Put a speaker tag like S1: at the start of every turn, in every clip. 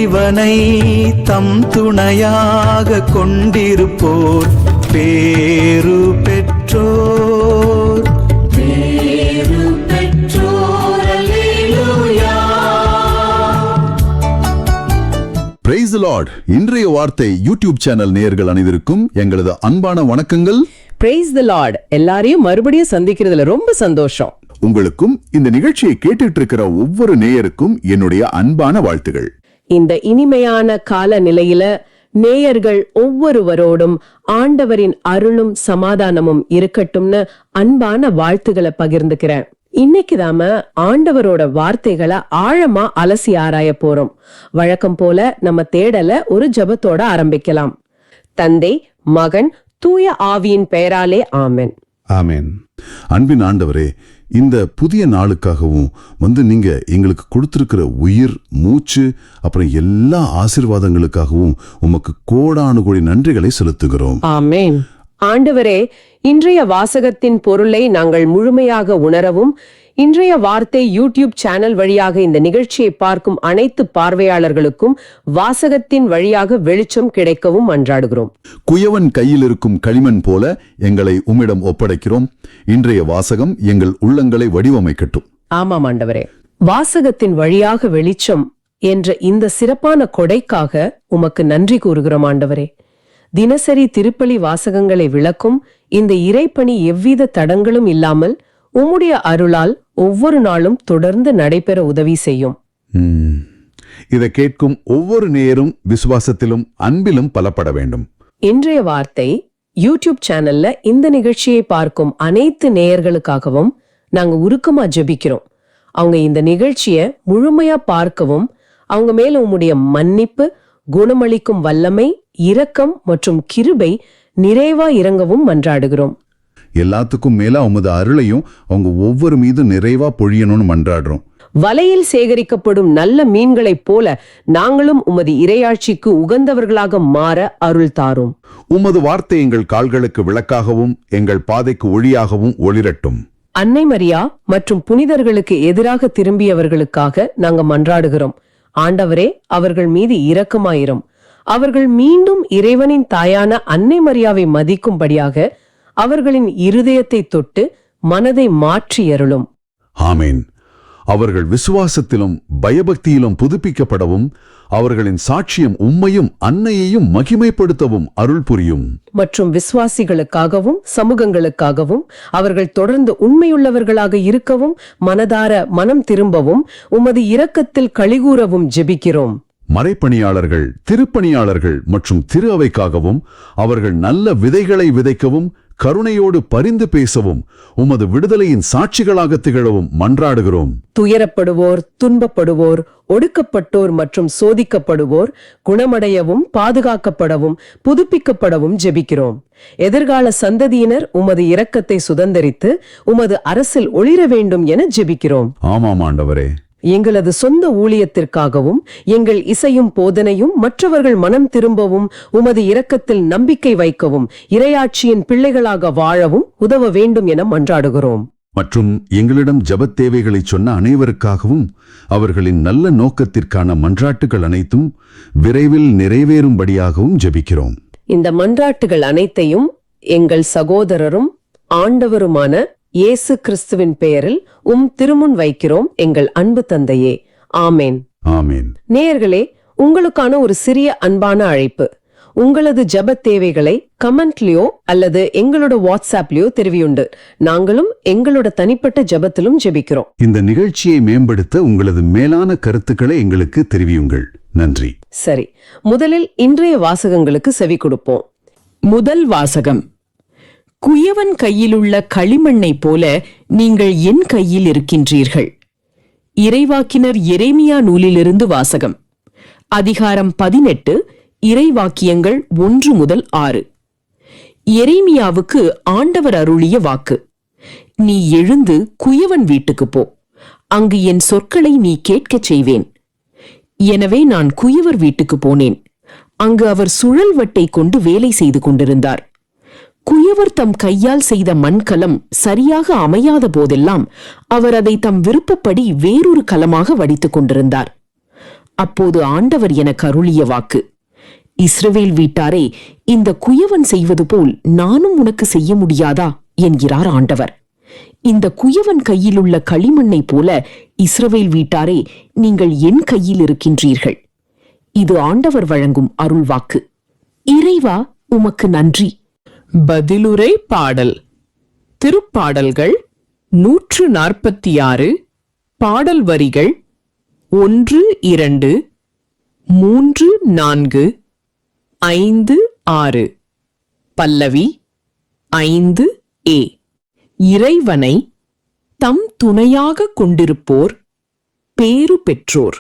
S1: இறைவனை தம் துணையாக கொண்டிருப்போர் பேரு பெற்றோர். பேரு பெற்றோர். அல்லேலூயா.
S2: Praise the Lord. இன்றைய வார்த்தை யூடியூப் சேனல் நேயர்கள் அனைவருக்கும் எங்களது அன்பான வணக்கங்கள்.
S3: Praise the Lord. எல்லாரையும் மறுபடியும் சந்திக்கிறதுல ரொம்ப சந்தோஷம்.
S2: உங்களுக்கும் இந்த நிகழ்ச்சியை கேட்டுட்டு இருக்கிற ஒவ்வொரு நேயருக்கும் என்னுடைய அன்பான வாழ்த்துகள்.
S3: இந்த இனிமையான கால நிலையில நேயர்கள் ஒவ்வொருவரோடும் ஆண்டவரின் அருளும் சமாதானமும் இருக்கட்டும்னு அன்பான வாழ்த்துக்களை பகிர்ந்துக்கிறேன். இன்னைக்கு நாம ஆண்டவரோட வார்த்தைகளை ஆழமா அலசி ஆராய போறோம். வழக்கம் போல நம்ம தேடல ஒரு ஜெபத்தோட ஆரம்பிக்கலாம். தந்தை, மகன், தூய ஆவியின் பெயராலே ஆமென்.
S2: ஆமென். அன்பின் ஆண்டவரே, இந்த புதிய நாளுக்காகவும் நீங்க எங்களுக்கு கொடுத்திருக்கிற உயிர், மூச்சு, அப்புறம் எல்லா ஆசீர்வாதங்களுக்காகவும் உமக்கு கோடானு கோடி நன்றிகளை செலுத்துகிறோம்.
S3: ஆமென். ஆண்டவரே, இன்றைய வாசகத்தின் பொருளை நாங்கள் முழுமையாக உணரவும், இன்றைய வார்த்தை யூடியூப் சேனல் வழியாக இந்த நிகழ்ச்சியை பார்க்கும் அனைத்து பார்வையாளர்களுக்கும் வாசகத்தின் வழியாக வெளிச்சம் கிடைக்கவும் மன்றாடுகிறோம்.
S2: குயவன் கையில் இருக்கும் களிமண் போல எங்களை உம்மிடம் ஒப்படைக்கிறோம். இன்றைய வாசகம் எங்கள் உள்ளங்களை வடிவமைக்கட்டும்.
S3: ஆமாம் ஆண்டவரே. வாசகத்தின் வழியாக வெளிச்சம் என்ற இந்த சிறப்பான கொடைக்காக உமக்கு நன்றி கூறுகிறோம் ஆண்டவரே. தினசரி திருப்பலி வாசகங்களை விளக்கும் இந்த இறைப்பணி எவ்வித தடங்களும் இல்லாமல் உம்முடைய அருளால் ஒவ்வொரு நாளும் தொடர்ந்து நடைபெற உதவி செய்யும்.
S2: இதை கேட்கும் ஒவ்வொரு நேரும் விசுவாசத்திலும் அன்பிலும் பலப்பட வேண்டும்.
S3: இன்றைய வார்த்தை யூடியூப் சேனல்ல இந்த நிகழ்ச்சியை பார்க்கும் அனைத்து நேயர்களுக்காகவும் நாங்க உருக்கமா ஜெபிக்கிறோம். அவங்க இந்த நிகழ்ச்சியை முழுமையா பார்க்கவும், அவங்க மேல உம்முடைய மன்னிப்பு, குணமளிக்கும் வல்லமை, இரக்கம் மற்றும் கிருபை நிறைவா இறங்கவும் மன்றாடுகிறோம்.
S2: எல்லாத்துக்கும் மேல உமது அருளையும் அவங்க ஒவ்வொரு மீது நிறைவா பொழியணும்னு மன்றாடுறோம்.
S3: வலையில் சேகரிக்கப்படும் நல்ல மீன்களைப் போல நாங்களும் உமது இறையாட்சிக்கு உகந்தவர்களாக மாற அருள் தாரும்.
S2: உமது வார்த்தை எங்கள் கால்களுக்கு விளக்காகவும் எங்கள் பாதைக்கு ஒளியாகவும் ஒளிரட்டும்.
S3: அன்னை மரியா மற்றும் புனிதர்களுக்கு எதிராக திரும்பியவர்களுக்காக நாங்க மன்றாடுகிறோம். ஆண்டவரே, அவர்கள் மீது இரக்கமாயிரும். அவர்கள் மீண்டும் இறைவனின் தாயான அன்னை மரியாவை மதிக்கும்படியாக அவர்களின் இருதயத்தை தொட்டு மனதை மாற்றியருளும்.
S2: ஆமேன். அவர்கள் விசுவாசத்திலும் பயபக்தியிலும் புதுப்பிக்கப்படவும், அவர்களின் சாட்சியம் உம்மையும் அன்னையையும் மகிமைப்படுத்தவும் அருள் புரியும்.
S3: மற்றும் விசுவாசிகளுக்காகவும் சமூகங்களுக்காகவும் அவர்கள் தொடர்ந்து உண்மையுள்ளவர்களாக இருக்கவும், மனதார மனம் திரும்பவும், உமது இரக்கத்தில் களிகூறவும் ஜெபிக்கிறோம்.
S2: மறைப்பணியாளர்கள், திருப்பணியாளர்கள் மற்றும் திரு அவைக்காகவும் அவர்கள் நல்ல விதைகளை விதைக்கவும், கருணையோடு பரிந்து பேசவும், உமது விடுதலையின் சாட்சிகளாக திகழவும் மன்றாடுகிறோம்.
S3: துயரப்படுவோர், துன்பப்படுவோர், ஒடுக்கப்பட்டோர் மற்றும் சோதிக்கப்படுவோர் குணமடையவும், பாதுகாக்கப்படவும், புதுப்பிக்கப்படவும் ஜெபிக்கிறோம். எதிர்கால சந்ததியினர் உமது இரக்கத்தை சுதந்தரித்து உமது அரசில் ஒளிர வேண்டும் என ஜெபிக்கிறோம்.
S2: ஆமாம் ஆண்டவரே.
S3: எங்களது சொந்த ஊழியத்திற்காகவும் எங்கள் இசையும் போதனையும் மற்றவர்கள் மனம் திரும்பவும், உமது இரக்கத்தில் நம்பிக்கை வைக்கவும், இறையாட்சியின் பிள்ளைகளாக வாழவும் உதவ வேண்டும் என மன்றாடுகிறோம்.
S2: மற்றும் எங்களிடம் ஜெபத் தேவைகளை சொன்ன அனைவருக்காகவும் அவர்களின் நல்ல நோக்கத்திற்கான மன்றாட்டுகள் அனைத்தும் விரைவில் நிறைவேறும்படியாகவும் ஜெபிக்கிறோம்.
S3: இந்த மன்றாட்டுகள் அனைத்தையும் எங்கள் சகோதரரும் ஆண்டவருமான இயேசு கிறிஸ்துவின் பெயரில் திருமுன் வைக்கிறோம், எங்கள் அன்பு தந்தையே. ஆமேன்.
S2: ஆமேன்.
S3: நேயர்களே, உங்களுக்கான ஒரு சிறிய அன்பான அழைப்பு. உங்களது ஜெபத் தேவைகளை கமெண்ட்லயோ அல்லது எங்களோட வாட்ஸ்அப்லயோ தெரிவியுண்டு. நாங்களும் எங்களோட தனிப்பட்ட ஜெபத்திலும் ஜெபிக்கிறோம்.
S2: இந்த நிகழ்ச்சியை மேம்படுத்த உங்களது மேலான கருத்துக்களை எங்களுக்கு தெரிவியுங்கள். நன்றி.
S3: சரி, முதலில் இன்றைய வாசகங்களுக்கு செவி கொடுப்போம்.
S4: முதல் வாசகம். குயவன் கையிலுள்ள களிமண்ணை போல நீங்கள் என் கையில் இருக்கின்றீர்கள். இறைவாக்கினர் எரேமியா நூலிலிருந்து வாசகம். அதிகாரம் 18, இறைவாக்கியங்கள் 1 முதல் 6. எரேமியாவுக்கு ஆண்டவர் அருளிய வாக்கு. நீ எழுந்து குயவன் வீட்டுக்கு போ, அங்கு என் சொற்களை நீ கேட்கச் செய்வேன். எனவே நான் குயவர் வீட்டுக்கு போனேன். அங்கு அவர் சுழல்வட்டை கொண்டு வேலை செய்து கொண்டிருந்தார். குயவர் தம் கையால் செய்த மண்கலம் சரியாக அமையாத போதெல்லாம் அவர் அதை தம் விருப்பப்படி வேறொரு கலமாக வடித்துக் கொண்டிருந்தார். அப்போது ஆண்டவர் எனக்கு அருளிய வாக்கு: இஸ்ரவேல் வீட்டாரே, இந்த குயவன் செய்வது போல் நானும் உனக்கு செய்ய முடியாதா என்கிறார் ஆண்டவர். இந்த குயவன் கையிலுள்ள களிமண்ணை போல இஸ்ரவேல் வீட்டாரே, நீங்கள் என் கையில் இருக்கின்றீர்கள். இது ஆண்டவர் வழங்கும் அருள்வாக்கு. இறைவா, உமக்கு நன்றி.
S5: பதிலுரை பாடல். திருப்பாடல்கள் 146. பாடல் வரிகள் 1, 2, 3, 4, 5, 6. பல்லவி 5a. இறைவனை தம் துணையாக கொண்டிருப்போர் பேறு பெற்றோர்.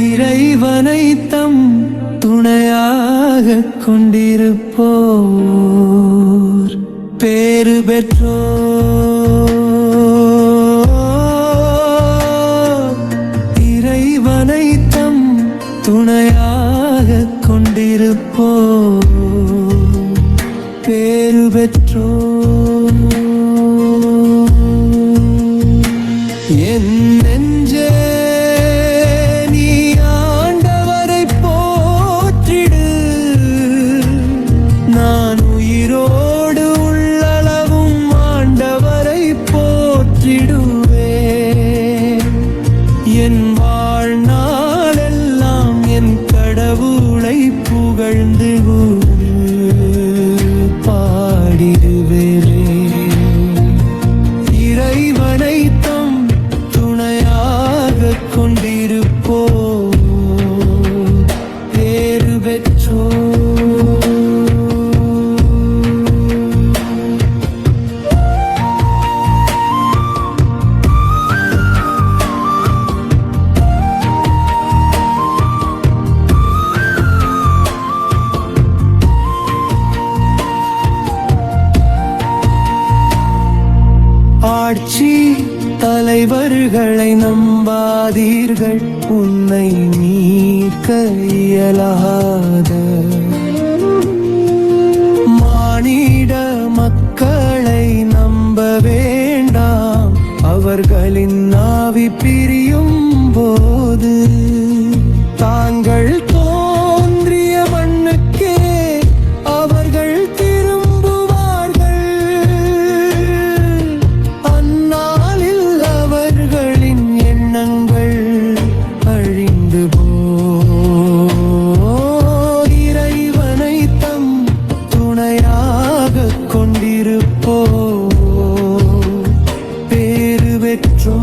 S1: இறைவனை தம் துணையாக கொண்டிருப்போர் பேறு பெற்றோர். இறைவனை தம் துணையாக கொண்டிருப்போர் பேறு பெற்றோர். என் நெஞ்சே, என் வாழ்நாளெல்லாம் என் கடவுளை புகழ்ந்து பாடிடுவேரே. இறைவனை தம் துணையாக கொண்டிருப்போ பேறு பெற்றோ. ஆட்சி தலைவர்களை நம்பாதீர்கள், உன்னை மீட்க இயலாத மானிட மக்களை நம்ப வேண்டாம். அவர்களின் நாவி பிரியும் போது தாங்கள் தோன்றிய மண்ணுக்கே அவர்கள் திரும்புவார்கள். அந்நாளில் அவர்களின் எண்ணங்கள் அழிந்து போய் இறைவனை தம் துணையாக கொண்டிருப்போ பேறு பெற்றோ.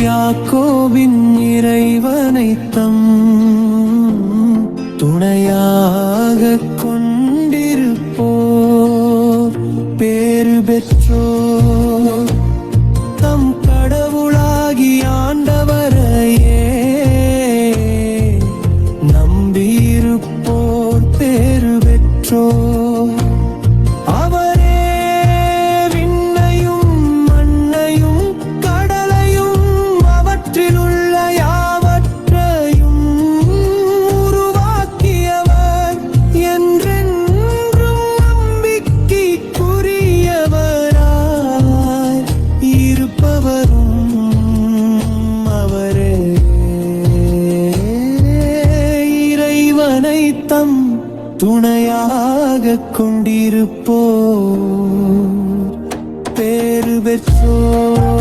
S1: யாக்கோபின் இறைவனை தம் துணையாக கொண்டிருப்போர் பேறு பெற்றோர். தம் கடவுளாகி ஆண்டவரையே நம்பியிருப்போர் பேறு பெற்றோர். தம் துணையாக கொண்டிருப்போர் பேறு பெற்றோர்.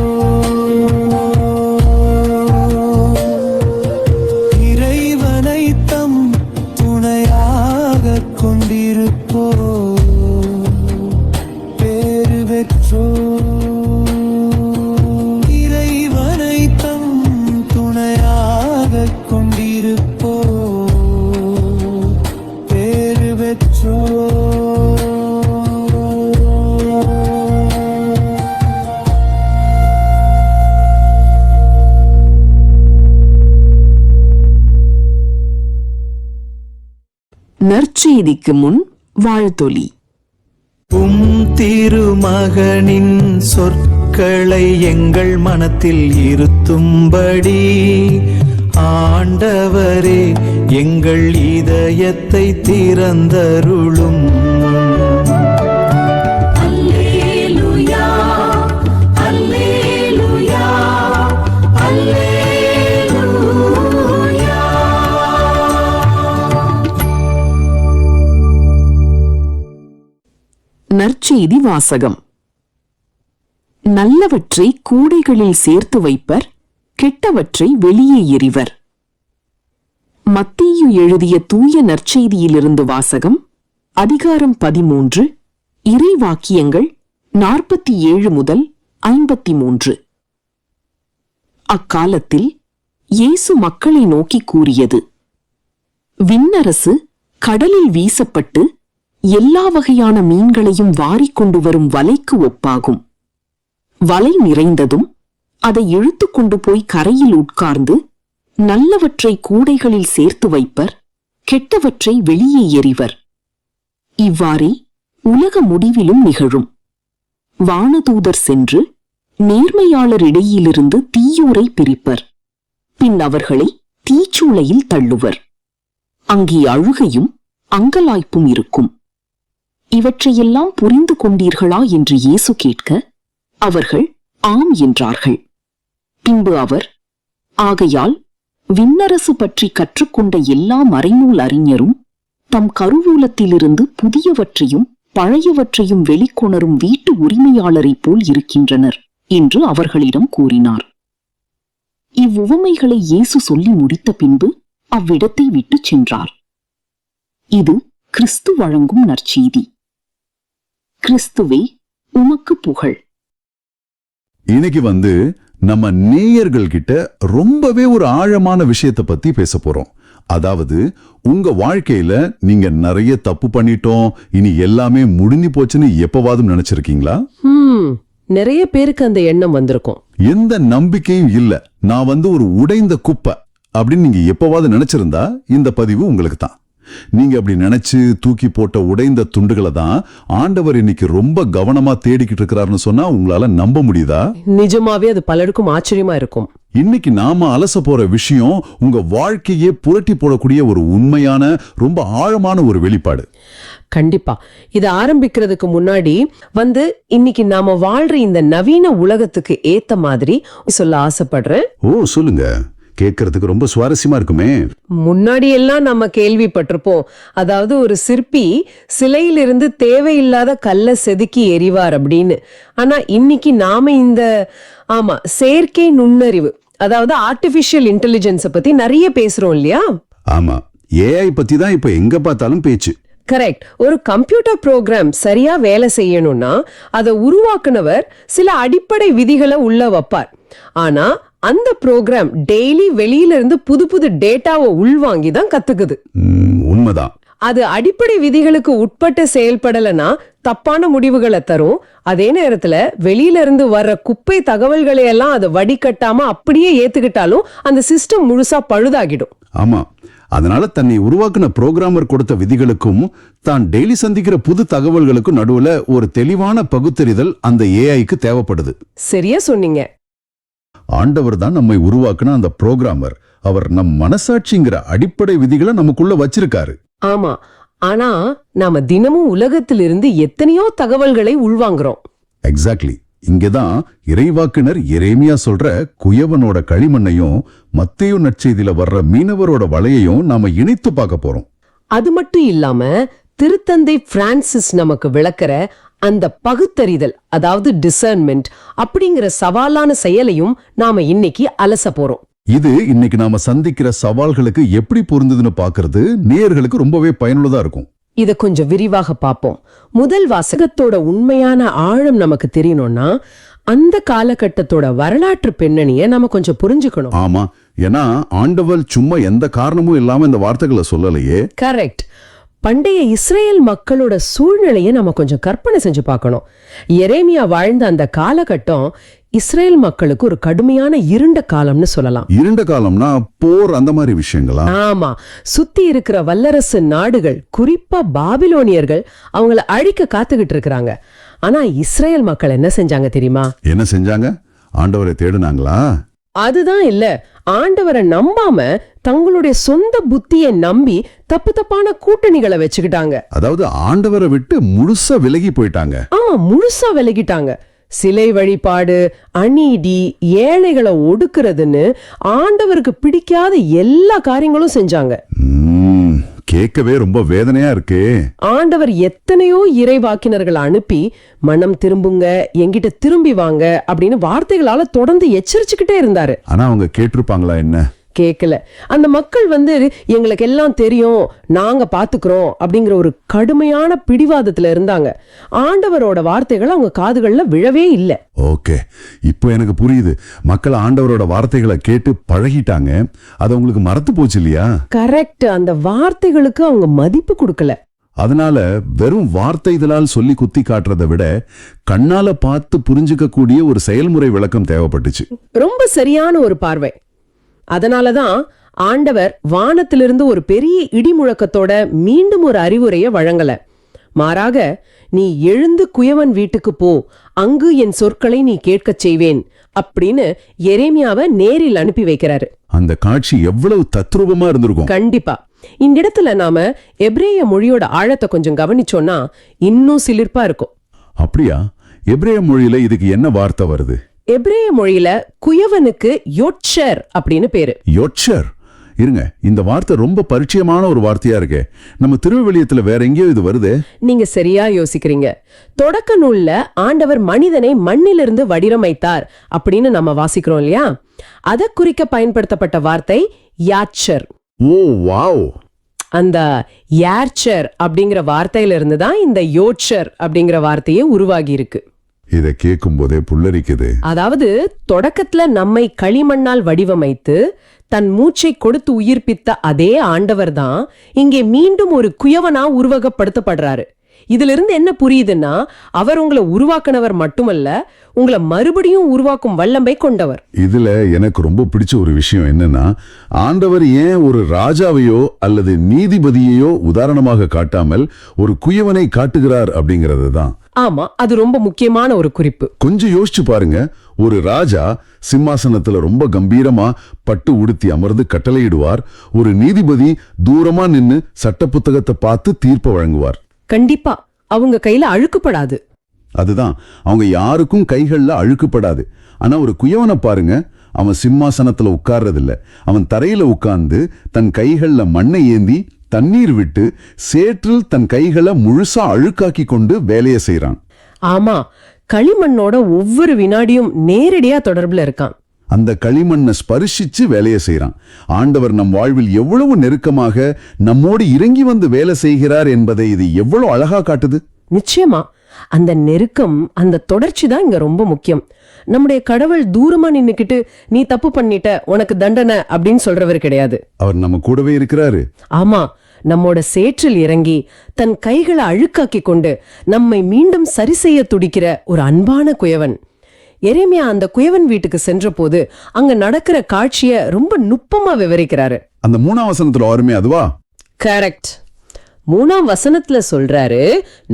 S4: நற்செய்திக்கு முன் வாழ்த்தொலி.
S1: திருமகனின் சொற்களை எங்கள் மனத்தில் இருத்தும்படி ஆண்டவரே எங்கள் இதயத்தை திறந்தருளும்.
S4: நற்செய்தி வாசகம். நல்லவற்றை கூடைகளில் சேர்த்து வைப்பர், கெட்டவற்றை வெளியே எறிவர். மத்தேயு எழுதிய தூய நற்செய்தியிலிருந்து வாசகம். அதிகாரம் 13, இறைவாக்கியங்கள் 47 முதல் 53. அக்காலத்தில் இயேசு மக்களை நோக்கி கூறியது: விண்ணரசு கடலில் வீசப்பட்டு எல்லா வகையான மீன்களையும் வாரிக்கொண்டு வரும் வலைக்கு ஒப்பாகும். வலை நிறைந்ததும் அதை இழுத்துக் கொண்டு போய் கரையில் உட்கார்ந்து நல்லவற்றை கூடைகளில் சேர்த்து வைப்பர், கெட்டவற்றை வெளியே எறிவர். இவ்வாறே உலக முடிவிலும் நிகழும். வானதூதர் சென்று நேர்மையாளர் இடையிலிருந்து தீயோரை பிரிப்பர், பின் அவர்களை தீச்சூளையில் தள்ளுவர். அங்கே அழுகையும் அங்கலாய்ப்பும் இருக்கும். இவற்றையெல்லாம் புரிந்து கொண்டீர்களா என்று இயேசு கேட்க, அவர்கள் ஆம் என்றார்கள். பின்பு அவர், ஆகையால் விண்ணரசு பற்றி கற்றுக்கொண்ட எல்லா மறைநூல் அறிஞரும் தம் கருவூலத்திலிருந்து புதியவற்றையும் பழையவற்றையும் வெளிக்கொணரும் வீட்டு உரிமையாளரைப் போல் இருக்கின்றனர் என்று அவர்களிடம் கூறினார். இவ்வுவமைகளை இயேசு சொல்லி முடித்த பின்பு அவ்விடத்தை விட்டுச் சென்றார். இது கிறிஸ்து வழங்கும் நற்செய்தி. கிறிஸ்துவே உமக்கு புகழ்.
S2: இன்னைக்கு நம்ம நேயர்கள் கிட்ட ரொம்பவே ஒரு ஆழமான விஷயத்தை பத்தி பேச போறோம். அதாவது, உங்க வாழ்க்கையில நீங்க நிறைய தப்பு பண்ணிட்டோம், இனி எல்லாமே முடிஞ்சு போச்சுன்னு எப்பவாவது நினைச்சிருக்கீங்களா?
S3: நிறைய பேருக்கு அந்த எண்ணம் வந்திருக்கும்.
S2: எந்த நம்பிக்கையும் இல்ல, நான் ஒரு உடைந்த குப்பை அப்படின்னு நீங்க எப்பவாவது நினைச்சிருந்தா இந்த பதிவு உங்களுக்கு தான். நீங்க அப்படி நினைச்சு தூக்கி போட்ட உடைந்த துண்டுகளை தான் ஆண்டவர் இன்னைக்கு ரொம்ப கவனமா தேடிக்கிட்டு இருக்கிறாருன்னு சொன்னா உங்களால நம்ப முடியுதா?
S3: நிஜமாவே அது பலருக்கும் ஆச்சரியமா இருக்கும்.
S2: இன்னைக்கு நாம அலச போற விஷயம் உங்க வாழ்க்கையே புரட்டி போடக்கூடிய ஒரு உண்மையான, ரொம்ப ஆழமான ஒரு வெளிப்பாடு.
S3: கண்டிப்பா. இது ஆரம்பிக்கிறதுக்கு முன்னாடி இன்னைக்கு நாம வாழ்ற இந்த நவீன உலகத்துக்கு ஏத்த மாதிரி சொல்ல ஆசைப்படுறேன்.
S2: ஓ, சொல்லுங்க. கேட்கறதுக்கு ரொம்ப சுவாரஸ்யமா இருக்குமே.
S3: முன்னாடி எல்லாம் நம்ம கேள்விப்பட்டிருப்போம், அதாவது ஒரு சிற்பி சிலையிலிருந்து தேவையில்லாத கல்லை செதுக்கி எறிவார் அப்படின்னு. ஆனா இன்னைக்கு நாம இந்த செயற்கை நுண்ணறிவு, அதாவது ஆர்டிபிஷியல் இன்டெலிஜென்ஸ் பத்தி நிறைய பேசுறோம் இல்லையா?
S2: ஆமா, ஏஐ பத்தி தான் இப்ப எங்க பார்த்தாலும் பேச்சு.
S3: கரெக்ட். ஒரு கம்ப்யூட்டர் ப்ரோக்ராம் சரியா வேலை செய்யணும்னா அதை உருவாக்குனவர் சில அடிப்படை விதிகளை உள்ள வைப்பார். ஆனா அந்த ப்ரோக்ராம் டெய்லி வெளியில இருந்து புது புது டேட்டாவை உள்வாங்கி தான் கத்துக்குது.
S2: உண்மைதான்.
S3: அது அடிப்படை விதிகளுக்கு உட்பட்டு செயல்படலனா தப்பான முடிவுகளை தரும். அதே நேரத்துல வெளியில இருந்து வர்ற குப்பை தகவல்களை எல்லாம் அதை வடிகட்டாம அப்படியே ஏத்துக்கிட்டாலும் அந்த சிஸ்டம் முழுசா பழுதாகிடும்.
S2: ஆமா, அதனால தன்னை உருவாக்குன புரோகிராமர் கொடுத்த விதிகளுக்கும் தான் டெய்லி சந்திக்கிற புது தகவல்களுக்கும் நடுவுல ஒரு தெளிவான பகுத்தறிதல் அந்த ஏஐக்கு தேவைப்படுது.
S3: சரியா சொன்னீங்க.
S2: ஆண்டவர் தான் நம்மை உருவாக்குன அந்த புரோகிராமர். அவர் நம் மனசாட்சிங்கிற அடிப்படை விதிகளை நமக்குள்ள வச்சிருக்காரு.
S3: ஆமா, ஆனா நாம தினமும் உலகத்திலிருந்து எத்தனையோ தகவல்களை உள்வாங்குறோம்.
S2: எக்ஸாக்ட்லி. இங்கதான் இறைவாக்கினர் எரேமியா சொல்ற குயவனோட களிமண்ணையும் மத்தேயு நற்செய்தியில வர்ற மீனவரோட வலையையும் நாம இணைத்து பார்க்க போறோம்.
S3: அது மட்டும் இல்லாம திருத்தந்தை பிரான்சிஸ் நமக்கு விளக்குற அந்த பகுத்தறிதல், அதாவது டிசர்ன்மெண்ட் அப்படிங்கிற சவாலான செயலையும் நாம இன்னைக்கு அலச போறோம்.
S2: இது இன்னைக்கு நாம சந்திக்கிற சவால்களுக்கு எப்படி பொருந்ததுன்னு பாக்குறது நேயர்களுக்கு ரொம்பவே பயனுள்ளதா இருக்கும்.
S3: இத கொஞ்சம் விரிவாக பார்ப்போம். முதல் வாசகத்தோட உண்மையான ஆழம் நமக்கு தெரியணும்னா அந்த காலகட்டத்தோட வரலாற்று பின்னணியை நாம கொஞ்சம் புரிஞ்சுக்கணும்.
S2: ஆமா, ஏன்னா ஆண்டவர் சும்மா எந்த காரணமும் இல்லாம இந்த வார்த்தைகளை சொல்லலையே.
S3: கரெக்ட். பண்டைய இஸ்ரேல் மக்களோட சூழ்நிலையை நம்ம கொஞ்சம் கற்பனை செஞ்சு பார்க்கணும். எரேமியா வாழ்ந்த அந்த காலகட்டம் இஸ்ரேல் மக்களுக்கு ஒரு கடுமையான இருண்ட காலம்னு சொல்லலாம்.
S2: இருண்ட காலம்னா போர் அந்த மாதிரி விஷயங்களா?
S3: ஆமா, சுத்தி இருக்கிற வல்லரசு நாடுகள், குறிப்பா பாபிலோனியர்கள் அவங்கள அழிக்க காத்துக்கிட்டு இருக்கிறாங்க. ஆனா இஸ்ரேல் மக்கள் என்ன செஞ்சாங்க தெரியுமா?
S2: என்ன செஞ்சாங்க? ஆண்டவரை தேடுனாங்களா?
S3: அதுதான் இல்ல, ஆண்டவரை நம்பாம தங்களுடைய சொந்த புத்தியை நம்பி தப்பு தப்பான கூட்டணிகளை வச்சுக்கிட்டாங்க.
S2: அதாவது ஆண்டவரை விட்டு முழுசா விலகி போயிட்டாங்க.
S3: முழுசா விலகிட்டாங்க. சிலை வழிபாடு, அநீதி, ஏழைகளை ஒடுக்குறதுன்னு ஆண்டவருக்கு பிடிக்காத எல்லா காரியங்களும் செஞ்சாங்க.
S2: கேட்கவே ரொம்ப வேதனையா இருக்கு.
S3: ஆண்டவர் எத்தனையோ இறைவாக்கினர்களை அனுப்பி மனம் திரும்புங்க, என்கிட்ட திரும்பி வாங்க அப்படின்னு வார்த்தைகளால தொடர்ந்து எச்சரிச்சுக்கிட்டே இருந்தாரு.
S2: ஆனா அவங்க கேட்டிருப்பாங்களா என்ன?
S3: கேட்கல. அந்த மக்கள் எங்களுக்கு எல்லாம் தெரியும், நாங்க பாத்துக்கிறோம் அப்படிங்கிற ஒரு கடுமையான பிடிவாதத்துல இருந்தாங்க. ஆண்டவரோட வார்த்தைகள் அவங்க காதுகள்ல விழவே இல்லை.
S2: ஓகே, இப்போ எனக்கு புரியுது. மக்கள் ஆண்டவரோட வார்த்தைகளை கேட்டு பழகிட்டாங்க, அது அவங்களுக்கு மறந்து போச்சு இல்லையா?
S3: கரெக்ட். அந்த வார்த்தைகளுக்கு அவங்க மதிப்பு கொடுக்கல.
S2: அதனால வெறும் வார்த்தை இதழால் சொல்லி குத்தி காட்டுறதை விட கண்ணால பார்த்து புரிஞ்சுக்க கூடிய ஒரு செயல்முறை விளக்கம் தேவைப்பட்டுச்சு.
S3: ரொம்ப சரியான ஒரு பார்வை. அதனாலதான் ஆண்டவர் வானத்திலிருந்து ஒரு பெரிய இடி முழக்கத்தோட மீண்டும் ஒரு அறிவுரையை வழங்கல. மாறாக, நீ எழுந்து குயவன் வீட்டுக்கு போ, அங்கு என் சொற்களை நீ கேட்கச் செய்வேன் அப்படின்னு எரேமியாவை நேரில் அனுப்பி வைக்கிறாரு.
S2: அந்த காட்சி எவ்வளவு தத்ரூபமா இருந்திருக்கும்.
S3: கண்டிப்பா. இந்த இடத்துல நாம எபிரேய மொழியோட ஆழத்தை கொஞ்சம் கவனிச்சோம்னா இன்னும் சிலிர்ப்பா இருக்கும்.
S2: அப்படியா? எபிரேய மொழியில இதுக்கு என்ன வார்த்தை வருது?
S3: எபிரேய மொழியில குயவனுக்கு யோட்சர் அப்படின்னு பேரு.
S2: யோட்சர்? இருங்க, இந்த வார்த்தை ரொம்ப பரிச்சயமான ஒரு வார்த்தையா இருக்கே. நம்ம திருவிவிலியத்துல வேற எங்கேயோ இது வருது.
S3: நீங்க சரியா யோசிக்கிறீங்க. தொடக்க நூல்ல ஆண்டவர் மனிதனை மண்ணிலிருந்து வடிவமைத்தார் அப்படின்னு நம்ம வாசிக்கிறோம் இல்லையா? அதை குறிக்க பயன்படுத்தப்பட்ட வார்த்தை யாட்சர்.
S2: ஓ வாவ்!
S3: அந்த யாட்சர் அப்படிங்கிற வார்த்தையில இருந்து தான் இந்த யோட்சர் அப்படிங்கிற வார்த்தையே உருவாகி இருக்கு.
S2: இதை கேட்கும் போதே புல்லரிக்குது.
S3: அதாவது தொடக்கத்துல நம்மை களிமண்ணால் வடிவமைத்து தன் மூச்சை கொடுத்து உயிர்ப்பித்த அதே ஆண்டவர் தான் இங்கே மீண்டும் ஒரு குயவனா உருவகப்படுத்தப்படுறாரு. இதுல இருந்து என்ன புரியுதுன்னா, அவர் உங்களை உருவாக்குனவர் மட்டுமல்ல, உங்களை மறுபடியும் உருவாக்கும் வல்லமை கொண்டவர்.
S2: இதுல எனக்கு ரொம்ப பிடிச்ச ஒரு விஷயம் என்னன்னா, ஆண்டவர் ஏன் ஒரு ராஜாவையோ அல்லது நீதிபதியையோ உதாரணமாக காட்டாமல் ஒரு குயவனை காட்டுகிறார் அப்படிங்கிறது தான்.
S3: ஆமா, அது ரொம்ப முக்கியமான ஒரு குறிப்பு.
S2: கொஞ்சம் யோசிச்சு பாருங்க. ஒரு ராஜா சிம்மாசனத்துல ரொம்ப கம்பீரமா பட்டு உடுத்தி அமர்ந்து கட்டளையிடுவார். ஒரு நீதிபதி தூரமா நின்னு சட்ட புத்தகத்தை பார்த்து தீர்ப்பு வழங்குவார்.
S3: கண்டிப்பா அவங்க கையில அழுக்குப்படாது.
S2: அதுதான், அவங்க யாருக்கும் கைகள்ல அழுக்குப்படாது. ஆனா ஒரு குயவனை பாருங்க, அவன் சிம்மாசனத்துல உட்கார்றதில்ல. அவன் தரையில உட்கார்ந்து தன் கைகள்ல மண்ணை ஏந்தி தண்ணீர் விட்டு சேற்றில் தன் கைகளை முழுசா அழுக்காக்கி கொண்டு வேலையை செய்யறான்.
S3: ஆமா, களிமண்ணோட ஒவ்வொரு வினாடியும் நேரடியா தொடர்புல இருக்கான்.
S2: அந்த களிமண்ணை ஸ்பரிசிச்சு வேலையை செய்யறான். ஆண்டவர் நம் வாழ்வில் எவ்வளவு நெருக்கமாக நம்மோடு இறங்கி வந்து வேலை செய்கிறார் என்பதை இது எவ்வளவு அழகா காட்டுது.
S3: நிச்சயமா அந்த நெருக்கம், அந்த தொடர்ச்சி தான் இங்க ரொம்ப முக்கியம். நம்முடைய கடவுள் தூரமா நின்னுக்கிட்டு நீ தப்பு பண்ணிட்ட, உனக்கு தண்டனை அப்படின்னு சொல்றவர் கிடையாது.
S2: அவர் நம்ம கூடவே இருக்கிறாரு.
S3: ஆமா, நம்மோட சேற்றில் இறங்கி தன் கைகளை அழுக்காக்கி கொண்டு நம்மை மீண்டும் சரி செய்ய துடிக்கிற ஒரு அன்பான குயவன். எரேமியா அந்த குயவன் வீட்டுக்கு சென்ற போது அங்க நடக்கிற காட்சிய ரொம்ப நுட்பமா விவரிக்கிறாரு.
S2: அந்த 3ஆம் வசனத்துல வருமே அதுவா?
S3: கரெக்ட். 3ஆம் வசனத்துல சொல்றாரு,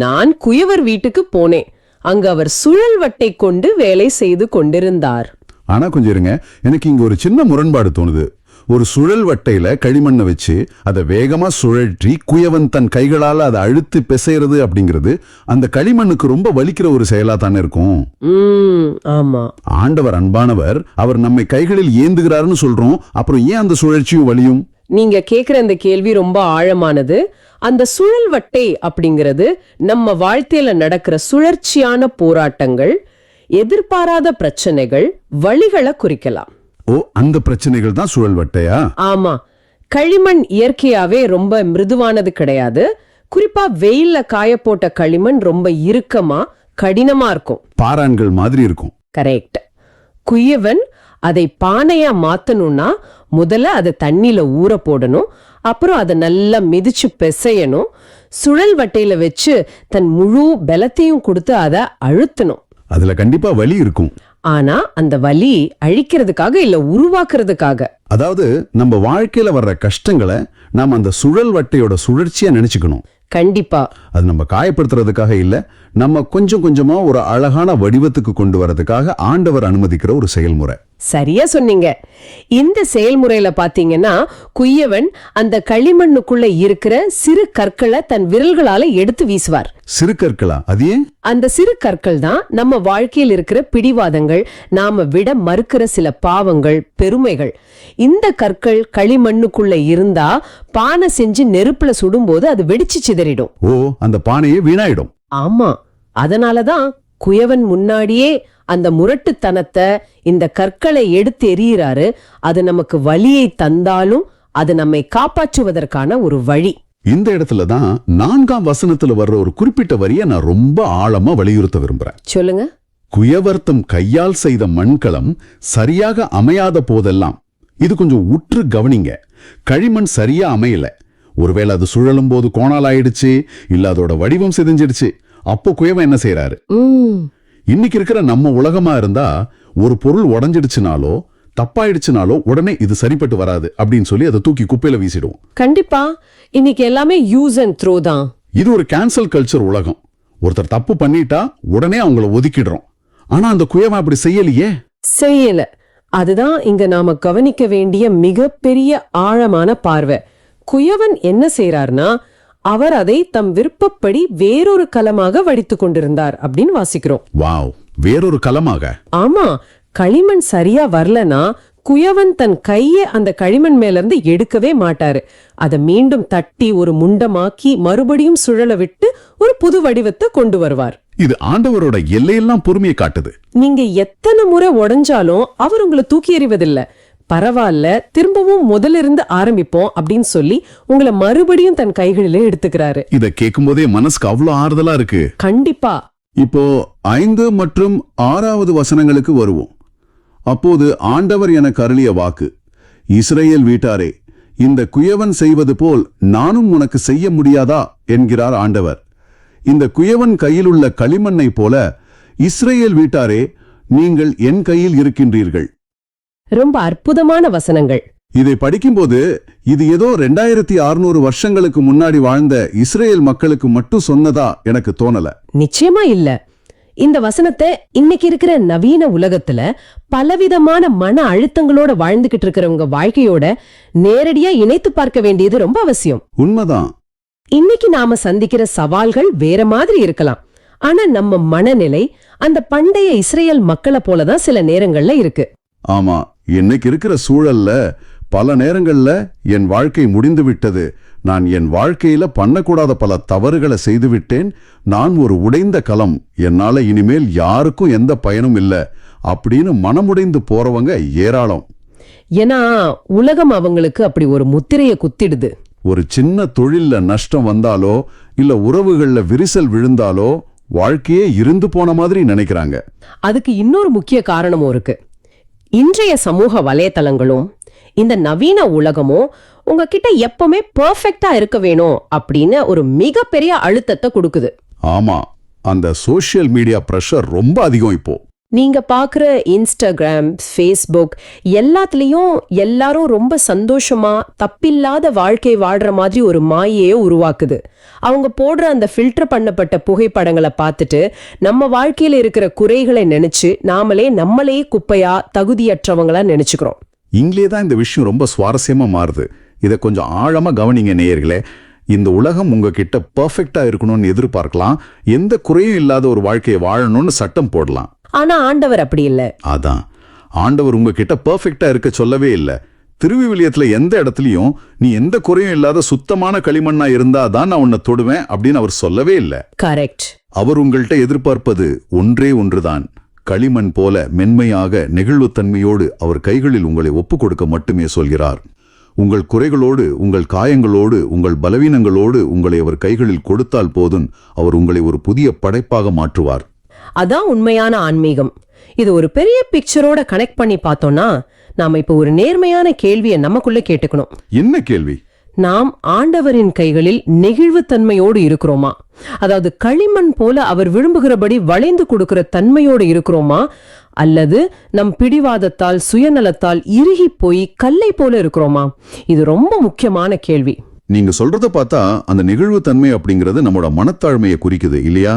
S3: நான் குயவர் வீட்டுக்கு போனேன், அங்கு அவர் சுழல் வட்டை கொண்டு வேலை செய்து கொண்டிருந்தார்.
S2: ஆனா கொஞ்சம் இருங்க, எனக்கு இங்க ஒரு சின்ன முரண்பாடு தோணுது. ஒரு சுழல் வட்டையில களிமண்ணை வச்சு அதை வேகமா சுழற்றி குயவன் தன் கைகளால அதை அழுத்து பிசைறது அப்படிங்கிறது அந்த களிமண்ணுக்கு ரொம்ப வலிக்கிற ஒரு செயலா தானே இருக்கும்.
S3: ஆமா,
S2: ஆண்டவர் அன்பானவர், அவர் நம்மை கைகளில் ஏந்துகிறாருன்னு சொல்றோம். அப்புறம் ஏன் அந்த சுழற்சியும் வலியும்?
S3: நீங்க கேக்குற இந்த கேள்வி ரொம்ப ஆழமானது. அந்த சுழல் வட்டை அப்படிங்கிறது நம்ம வாழ்க்கையில நடக்கிற சுழற்சியான போராட்டங்கள், எதிர்பாராத பிரச்சனைகள், வழிகளை குறிக்கலாம்.
S2: ஓ, அந்த பிரச்சனைகள் தான் சுழல் வட்டையா?
S3: ஆமா, களிமண் இயற்கையாவே ரொம்ப மிருதுவானது கிடையாது. குறிப்பா வெயில்ல காய போட்ட களிமண் ரொம்ப இறுக்கமா கடினமா இருக்கும்,
S2: பாறான்கள் மாதிரி இருக்கும்.
S3: கரெக்ட். குயவன் அதை பானையா மாத்தணும்னா முதல்ல அதை தண்ணியில ஊற போடணும், அப்புறம் அதை நல்லா மிதிச்சு பிசையணும், சுழல் வட்டையில வச்சு தன் முழு பலத்தையும் கொடுத்து அதை அழுத்தணும்.
S2: அதுல கண்டிப்பா வலி இருக்கும்.
S3: ஆனா அந்த வலி அழிக்கிறதுக்காக இல்ல உருவாக்குறதுக்காக.
S2: அதாவது நம்ம வாழ்க்கையில வர்ற கஷ்டங்களை நாம அந்த சுழல் வட்டையோட சுழற்சியா நினைச்சுக்கணும்.
S3: கண்டிப்பா.
S2: அது நம்ம காயப்படுத்துறதுக்காக இல்ல, நம்ம கொஞ்சம் கொஞ்சமா ஒரு அழகான வடிவத்துக்கு கொண்டு வரதுக்காக ஆண்டவர் அனுமதிக்கிற ஒரு செயல்முறை.
S3: சரியா சொன்னீங்க. இந்த செயல்முறையில பாத்தீங்கன்னா குயவன் அந்த களிமண்ணுக்குள்ள இருக்கிற சிறு கற்களை தன் விரல்களால எடுத்து வீசுவார்.
S2: சிறு கற்களா? அது ஏன்?
S3: அந்த சிறு கற்கள் தான் நம்ம வாழ்க்கையில் இருக்கிற பிடிவாதங்கள், நாம விட மறுக்கிற சில பாவங்கள், பெருமைகள். இந்த கற்கள் களிமண்ணுக்குள்ள இருந்தா பானை செஞ்சு நெருப்புல சுடும்போது அது வெடிச்சு சிதறிடும்.
S2: ஓ, அந்த பானையே வீணாயிடும்.
S3: ஆமா, அதனாலதான் குயவன் முன்னாடியே அந்த முரட்டுத்தனத்தை, இந்த கற்களை எடுத்து எறிகிறாரு. அது நமக்கு வலியை தந்தாலும் அது நம்மை காப்பாற்றுவதற்கான ஒரு வழி.
S2: இந்த இடத்துல தான் 4ஆம் வசனத்துல வர்ற ஒரு குறிப்பிட்ட வரியை நான் ரொம்ப ஆழமா வலியுறுத்த விரும்புறேன்.
S3: சொல்லுங்க.
S2: குயவர்த்தம் கையால் செய்த மண்கலம் சரியாக அமையாத போதெல்லாம், இது கொஞ்சம் உற்று கவனிங்க, களிமண் சரியா அமையல. ஒருவேளை அது சுழலும் போது கோணால் ஆயிடுச்சு, இல்ல அதோட வடிவம் சிதைஞ்சிடுச்சு. அப்போ குயவன் என்ன செய்யறாரு? இன்னைக்கு இருக்கிற நம்ம உலகமா இருந்தா ஒரு பொருள் உடஞ்சிடுச்சுனாலோ தப்பாயிடுச்சுனாலோ உடனே இது சரிப்பட்டு வராது அப்படின்னு சொல்லி அதை தூக்கி குப்பையில வீசிடுவோம்.
S3: கண்டிப்பா. இன்னைக்கு எல்லாமே யூஸ் அண்ட் த்ரோ தான்.
S2: இது ஒரு கேன்சல் கல்ச்சர் உலகம். ஒருத்தர் தப்பு பண்ணிட்டா உடனே அவங்கள ஒதுக்கிடுறோம். ஆனா அந்த குயவன் அப்படி செய்யலையே.
S3: செய்யல. அதுதான் இங்க நாம கவனிக்க வேண்டிய மிகப்பெரிய ஆழமான பார்வை. குயவன் என்ன செய்யறார்னா, அவர் அதை தம் விருப்பப்படி வேறொரு கலமாக வடித்து கொண்டிருந்தார் அப்படின்னு வாசிக்கிறோம்.
S2: வாவ், வேறொரு கலமாக?
S3: ஆமா, களிமண் சரியா வரலனா குயவன் தன் கையை அந்த களிமண் மேல இருந்து எடுக்கவே மாட்டாரு. அதை மீண்டும் தட்டி ஒரு முண்டமாக்கி மறுபடியும் சுழல விட்டு ஒரு புது வடிவத்தை கொண்டு வருவார்.
S2: இது ஆண்டவரோட எல்லையெல்லாம் பொறுமையை காட்டுது.
S3: நீங்க எத்தனை முறை உடைஞ்சாலும் அவர் உங்களை தூக்கி எறிவதில்லை. பரவாயில்ல, திரும்பவும் முதலிருந்து ஆரம்பிப்போம் அப்படின்னு சொல்லி உங்களை மறுபடியும் தன் கைகளிலே எடுத்துக்கிறாரு.
S2: இத கேட்கும் போதே மனசுக்கு அவ்வளவு ஆறுதலா இருக்கு.
S3: கண்டிப்பா.
S2: இப்போ 5 மற்றும் 6வது வசனங்களுக்கு வருவோம். அப்போது ஆண்டவர் எனக்கு அருளிய வாக்கு, இஸ்ரவேல் வீட்டாரே, இந்த குயவன் செய்வது போல் நானும் உனக்கு செய்ய முடியாதா என்கிறார் ஆண்டவர். இந்த குயவன் கையில் உள்ள களிமண்ணை போல இஸ்ரவேல் வீட்டாரே, நீங்கள் என் கையில் இருக்கின்றீர்கள்.
S3: ரொம்ப அற்புதமான வசனங்கள்.
S2: இதை படிக்கும்போது இது ஏதோ 2600 வருஷங்களுக்கு முன்னாடி வாழ்ந்த இஸ்ரேல் மக்களுக்கு மட்டும் சொன்னதா எனக்கு தோணல.
S3: நிச்சயமா இல்ல. இந்த வசனத்தை இன்னைக்கு இருக்கிற நவீன உலகத்துல பலவிதமான மன அழுத்தங்களோட வாழ்ந்துகிட்டு இருக்கிறவங்க வாழ்க்கையோட நேரடியா இணைத்து பார்க்க வேண்டியது ரொம்ப அவசியம்.
S2: உண்மைதான்.
S3: இன்னைக்கு நாம சந்திக்கிற சவால்கள் வேற மாதிரி இருக்கலாம். ஆனா நம்ம மனநிலை அந்த பண்டைய இஸ்ரேல் மக்களை போலதான் சில நேரங்கள்ல இருக்கு.
S2: ஆமா, இன்னைக்கு இருக்கிற சூழல்ல பல நேரங்கள்ல என் வாழ்க்கை முடிந்து விட்டது, நான் என் வாழ்க்கையில பண்ணக்கூடாத பல தவறுகளை செய்துவிட்டேன், நான் ஒரு உடைந்த களம், என்னால இனிமேல் யாருக்கும் எந்த பயனும் இல்ல அப்படின்னு மனமுடைந்து போறவங்க ஏராளம்.
S3: ஏன்னா உலகம் அவங்களுக்கு அப்படி ஒரு முத்திரையை குத்திடுது.
S2: ஒரு சின்ன தொழில்ல நஷ்டம் வந்தாலோ இல்ல உறவுகள்ல விரிசல் விழுந்தாலோ வாழ்க்கையே இருந்து போன மாதிரி நினைக்கிறாங்க.
S3: அதுக்கு இன்னொரு முக்கிய காரணமும் இருக்கு. இன்றைய சமூக வலைத்தளங்களும் இந்த நவீன உலகமும் உங்ககிட்ட எப்பவுமே பெர்ஃபெக்ட்டா இருக்க வேணும் அப்படின்னு ஒரு மிகப்பெரிய அழுத்தத்தை கொடுக்குது.
S2: ஆமா, அந்த சோஷியல் மீடியா பிரஷர் ரொம்ப அதிகம் இப்போ.
S3: நீங்க பாக்குற இன்ஸ்டாகிராம், ஃபேஸ்புக் எல்லாத்துலயும் எல்லாரும் ரொம்ப சந்தோஷமா தப்பில்லாத வாழ்க்கை வாழ்ற மாதிரி ஒரு மாயையே உருவாக்குது. அவங்க போடுற அந்த ஃபில்டர் பண்ணப்பட்ட புகைப்படங்களை பார்த்துட்டு நம்ம வாழ்க்கையில இருக்கிற குறைகளை நினைச்சு நம்மளே குப்பையா தகுதியற்றவங்களா நினைச்சுக்கிறோம்.
S2: இங்கே தான் இந்த விஷயம் ரொம்ப சுவாரஸ்யமா மாறுது. இதை கொஞ்சம் ஆழமா கவனிங்க நேயர்களே. இந்த உலகம் உங்ககிட்ட பெர்ஃபெக்ட்டா இருக்கணும்னு எதிர்பார்க்கலாம், எந்த குறையும் இல்லாத ஒரு வாழ்க்கையை வாழணும்னு சட்டம் போடலாம்.
S3: ஆனா ஆண்டவர் அப்படி இல்ல.
S2: அதான், ஆண்டவர் உங்ககிட்ட பெர்ஃபெக்ட்டா இருக்க சொல்லவே இல்லை. திருவிவிலியத்துல எந்த இடத்துலயும் நீ எந்த குறையும் இல்லாத சுத்தமான களிமண்ணா இருந்தாதான் நான் உன்னை தொடுவேன் அப்படின்னு அவர் சொல்லவே இல்லை.
S3: கரெக்ட்.
S2: அவர் உங்கள்கிட்ட எதிர்பார்ப்பது ஒன்றே ஒன்றுதான், களிமண் போல மென்மையாக நெகிழ்வுத்தன்மையோடு அவர் கைகளில் உங்களை ஒப்புக் கொடுக்க மட்டுமே சொல்கிறார். உங்கள் குறைகளோடு, உங்கள் காயங்களோடு, உங்கள் பலவீனங்களோடு உங்களை அவர் கைகளில் கொடுத்தால் போதும், அவர் உங்களை ஒரு புதிய படைப்பாக மாற்றுவார்.
S3: அதான் உண்மையான ஆன்மீகம். இது ஒரு பெரிய பிக்சரோட கனெக்ட் பண்ணி பார்த்தோம்னா நாம இப்ப ஒரு நேர்மையான கேள்வியை நமக்குள்ள கேட்டுக்கணும்.
S2: என்ன கேள்வி?
S3: நாம் ஆண்டவரின் கைகளில் நெகிழ்வுத்தன்மையோடு இருக்கிறோமா? அதாவது களிமண் போல அவர் விரும்புகிறபடி வளைந்து கொடுக்கிற தன்மையோடு இருக்கிறோமா? அல்லது நம் பிடிவாதத்தால் சுயநலத்தால் இறுகி போய் கல்லை போல இருக்கிறோமா? இது ரொம்ப முக்கியமான கேள்வி.
S2: நீங்க சொல்றத பார்த்தா அந்த நிகழ்வு தன்மை அப்படிங்கிறது நம்மளோட மனத்தாழ்மையை குறிக்குது இல்லையா?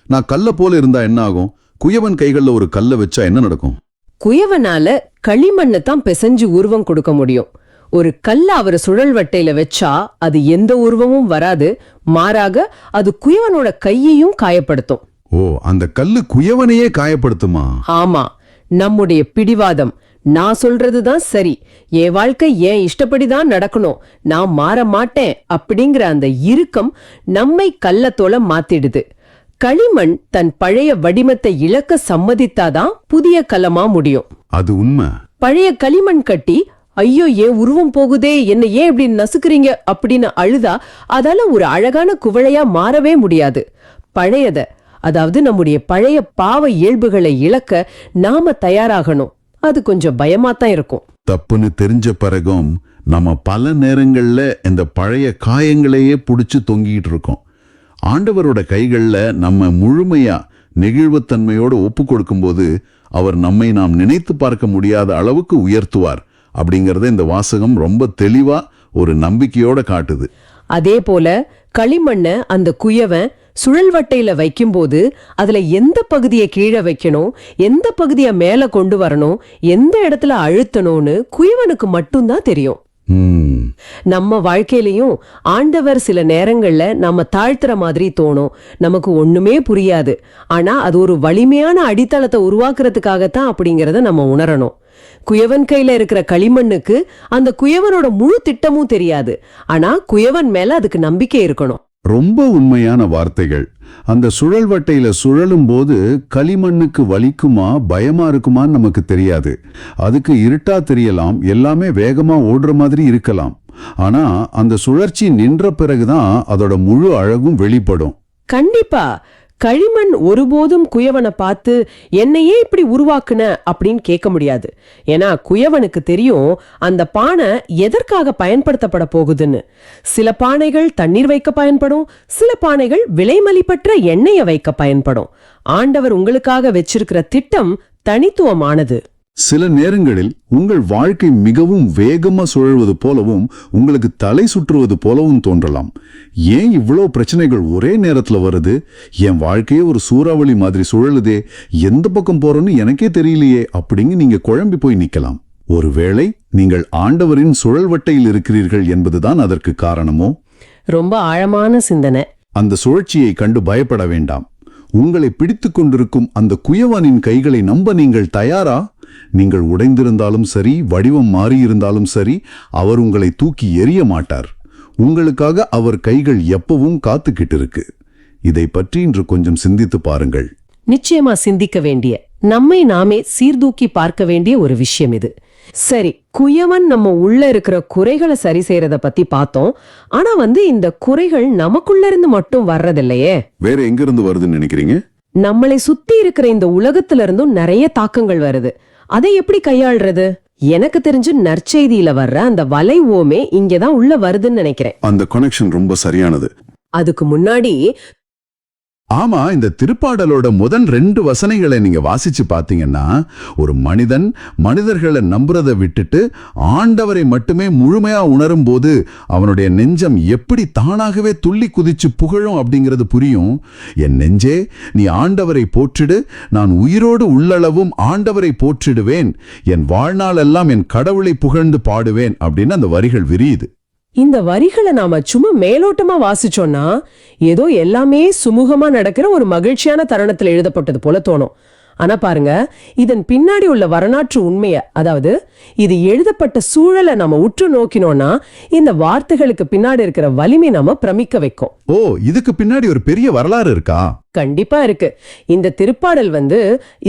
S2: நான் கல்ல போல இருந்தா என்ன ஆகும்? குயவன் கைகள்ல ஒரு கல்லை வச்சா என்ன நடக்கும்?
S3: குயவனால களிமண்ணை தான் பிசைஞ்சு உருவம் கொடுக்க முடியும். ஒரு கல்ல அவர் சுழல்வட்டையில வச்சா அது எந்த உருவமும் வராது. மாறாக அது குயவனோட கையையும் காயப்படுத்தும்.
S2: ஓ, அந்த கல்லு குயவனையே காயப்படுத்துமா?
S3: ஆமா, நம்முடைய பிடிவாதம், நான் சொல்றதுதான் சரி, என் வாழ்க்கை ஏன் இஷ்டப்படிதான் நடக்கணும், நான் மாற மாட்டேன் அப்படிங்கிற அந்த இறுக்கம் நம்மை கல்லத்தோல மாத்திடுது. களிமண் தன் பழைய வடிவத்தை இழக்க சம்மதித்தாதான் புதிய கலமா முடியும்.
S2: அது உண்மை.
S3: பழைய களிமண் கட்டி ஐயோ ஏன் உருவம் போகுதே, என்ன ஏன் இப்படி நசுக்குறீங்க அப்படின்னு அழுதா அதால ஒரு அழகான குவளையா மாறவே முடியாது. பழையத, அதாவது நம்முடைய பழைய பாவ இயல்புகளை இழக்க நாம தயாராகணும். அது கொஞ்சம் பயமாத்தான் இருக்கும்.
S2: தப்புன்னு தெரிஞ்ச பிறகும் நம்ம பல நேரங்கள்ல இந்த பழைய காயங்களையே புடிச்சு தொங்கிட்டு இருக்கோம். ஆண்டவரோட கைகள்ல நம்ம முழுமையா நெகிழ்வுத்தன்மையோடு ஒப்பு கொடுக்கும்போது அவர் நம்மை நாம் நினைத்து பார்க்க முடியாத அளவுக்கு உயர்த்துவார் அப்படிங்கறத இந்த வாசகம் ரொம்ப தெளிவா ஒரு நம்பிக்கையோட காட்டுது.
S3: அதே போல களிமண்ண அந்த குயவன் சுழல்வட்டையில வைக்கும்போது அதுல எந்த பகுதியை கீழே வைக்கணும், எந்த பகுதியை மேல கொண்டு வரணும், எந்த இடத்துல அழுத்தணும்னு குயவனுக்கு மட்டும்தான் தெரியும். நம்ம வாழ்க்கையிலையும் ஆண்டவர் சில நேரங்கள்ல நம்ம தாழ்த்துற மாதிரி தோணும், நமக்கு ஒண்ணுமே புரியாது. ஆனா அது ஒரு வலிமையான அடித்தளத்தை உருவாக்குறதுக்காகத்தான் அப்படிங்கறத நம்ம உணரணும். குயவன் கையில இருக்கிற களிமண்ணுக்கு அந்த குயவனோட முழு திட்டமும் தெரியாது. ஆனா குயவன் மேல அதுக்கு நம்பிக்கை இருக்கணும்.
S2: ரொம்ப உண்மையான வார்த்தைகள். அந்த சுழல்வட்டையில சுழலும் போது களிமண்ணுக்கு வலிக்குமா பயமா இருக்குமான்னு நமக்கு தெரியாது. அதுக்கு இருட்டா தெரியலாம், எல்லாமே வேகமா ஓடுற மாதிரி இருக்கலாம். ஆனா அந்த சுழற்சி நின்ற பிறகுதான் அதோட முழு அழகும் வெளிப்படும்.
S3: கண்டிப்பா களிமண் ஒருபோதும் குயவனை பார்த்து என்னையே இப்படி உருவாக்குன அப்படின்னு கேட்க முடியாது. ஏன்னா குயவனுக்கு தெரியும் அந்த பானை எதற்காக பயன்படுத்தப்பட போகுதுன்னு. சில பானைகள் தண்ணீர் வைக்க பயன்படும், சில பானைகள் விலைமதிப்பற்ற எண்ணெயை வைக்க பயன்படும். ஆண்டவர் உங்களுக்காக வச்சிருக்கிற திட்டம் தனித்துவமானது.
S2: சில நேரங்களில் உங்கள் வாழ்க்கை மிகவும் வேகமா சுழல்வது போலவும் உங்களுக்கு தலை சுற்றுவது போலவும் தோன்றலாம். ஏன் இவ்வளோ பிரச்சனைகள் ஒரே நேரத்துல வருது? என் வாழ்க்கையே ஒரு சூறாவளி மாதிரி சுழலுதே, எந்த பக்கம் போறோன்னு எனக்கே தெரியலையே அப்படின்னு நீங்க குழம்பி போய் நிக்கலாம். ஒருவேளை நீங்கள் ஆண்டவரின் சுழல்வட்டையில் இருக்கிறீர்கள் என்பதுதான் அதற்கு காரணமோ?
S3: ரொம்ப ஆழமான சிந்தனை.
S2: அந்த சுழற்சியை கண்டு பயப்பட வேண்டாம். உங்களை பிடித்து கொண்டிருக்கும் அந்த குயவனின் கைகளை நம்ப நீங்கள் தயாரா? நீங்கள் உடைந்திருந்தாலும் சரி, வடிவம் மாறியிருந்தாலும் சரி, அவர் உங்களை தூக்கி எறிய மாட்டார். உங்களுக்காக அவர் கைகள் எப்பவும் காத்துக்கிட்டு இருக்கு. இதை பற்றி இன்று கொஞ்சம் சிந்தித்து பாருங்கள்.
S3: நிச்சயமா சிந்திக்க வேண்டிய, நம்மை நாமே சீர்தூக்கி பார்க்க வேண்டிய ஒரு விஷயம் இது. சரி, குயவன் நம்ம உள்ள இருக்கிற குறைகளை சரி செய்யறத பத்தி பார்த்தோம். ஆனா இந்த குறைகள் நமக்குள்ள இருந்து மட்டும் வர்றதில்லையே.
S2: வேற எங்க இருந்து வருதுன்னு நினைக்கிறீங்க?
S3: நம்மளை சுத்தி இருக்கிற இந்த உலகத்துல இருந்தும் நிறைய தாக்கங்கள் வருது. அதை எப்படி கையாள்றது? எனக்கு தெரிஞ்சு நற்செய்தியில வர்ற அந்த வலை ஓமே இங்கதான் உள்ள வருதுன்னு நினைக்கிறேன்.
S2: அந்த கனெக்ஷன் ரொம்ப சரியானது.
S3: அதுக்கு முன்னாடி
S2: ஆமா, இந்த திருப்பாடலோட முதல் 2 வசனங்களை நீங்க வாசிச்சு பாத்தீங்கன்னா, ஒரு மனிதன் மனிதர்களை நம்புறதை விட்டுட்டு ஆண்டவரை மட்டுமே முழுமையா உணரும் போது அவனுடைய நெஞ்சம் எப்படி தானாகவே துள்ளி குதிச்சு புகழும் அப்படிங்கிறது புரியும். என் நெஞ்சே, நீ ஆண்டவரை போற்றிடு, நான் உயிரோடு உள்ளளவும் ஆண்டவரை போற்றிடுவேன், என் வாழ்நாள் எல்லாம் என் கடவுளை புகழ்ந்து பாடுவேன் அப்படின்னு அந்த வரிகள் விரியுது.
S3: இந்த வரிகளை நாம சும்மா மேலோட்டமா வாசிச்சோம்னா ஏதோ எல்லாமே சுமூகமா நடக்கிற ஒரு மகிழ்ச்சியான தருணத்துல எழுதப்பட்டது போல தோணும். ஆனா பாருங்க, இதன் பின்னாடி உள்ள வரலாற்று உண்மைய, அதாவது இது எழுதப்பட்ட சூழலை நாம உற்று நோக்கினோம்னா இந்த வார்த்தைகளுக்கு பின்னாடி இருக்கிற வலிமை நாம பிரமிக்க வைக்கும்.
S2: ஓ, இதுக்கு பின்னாடி ஒரு பெரிய வரலாறு இருக்கா?
S3: கண்டிப்பா இருக்கு. இந்த திருப்பாடல்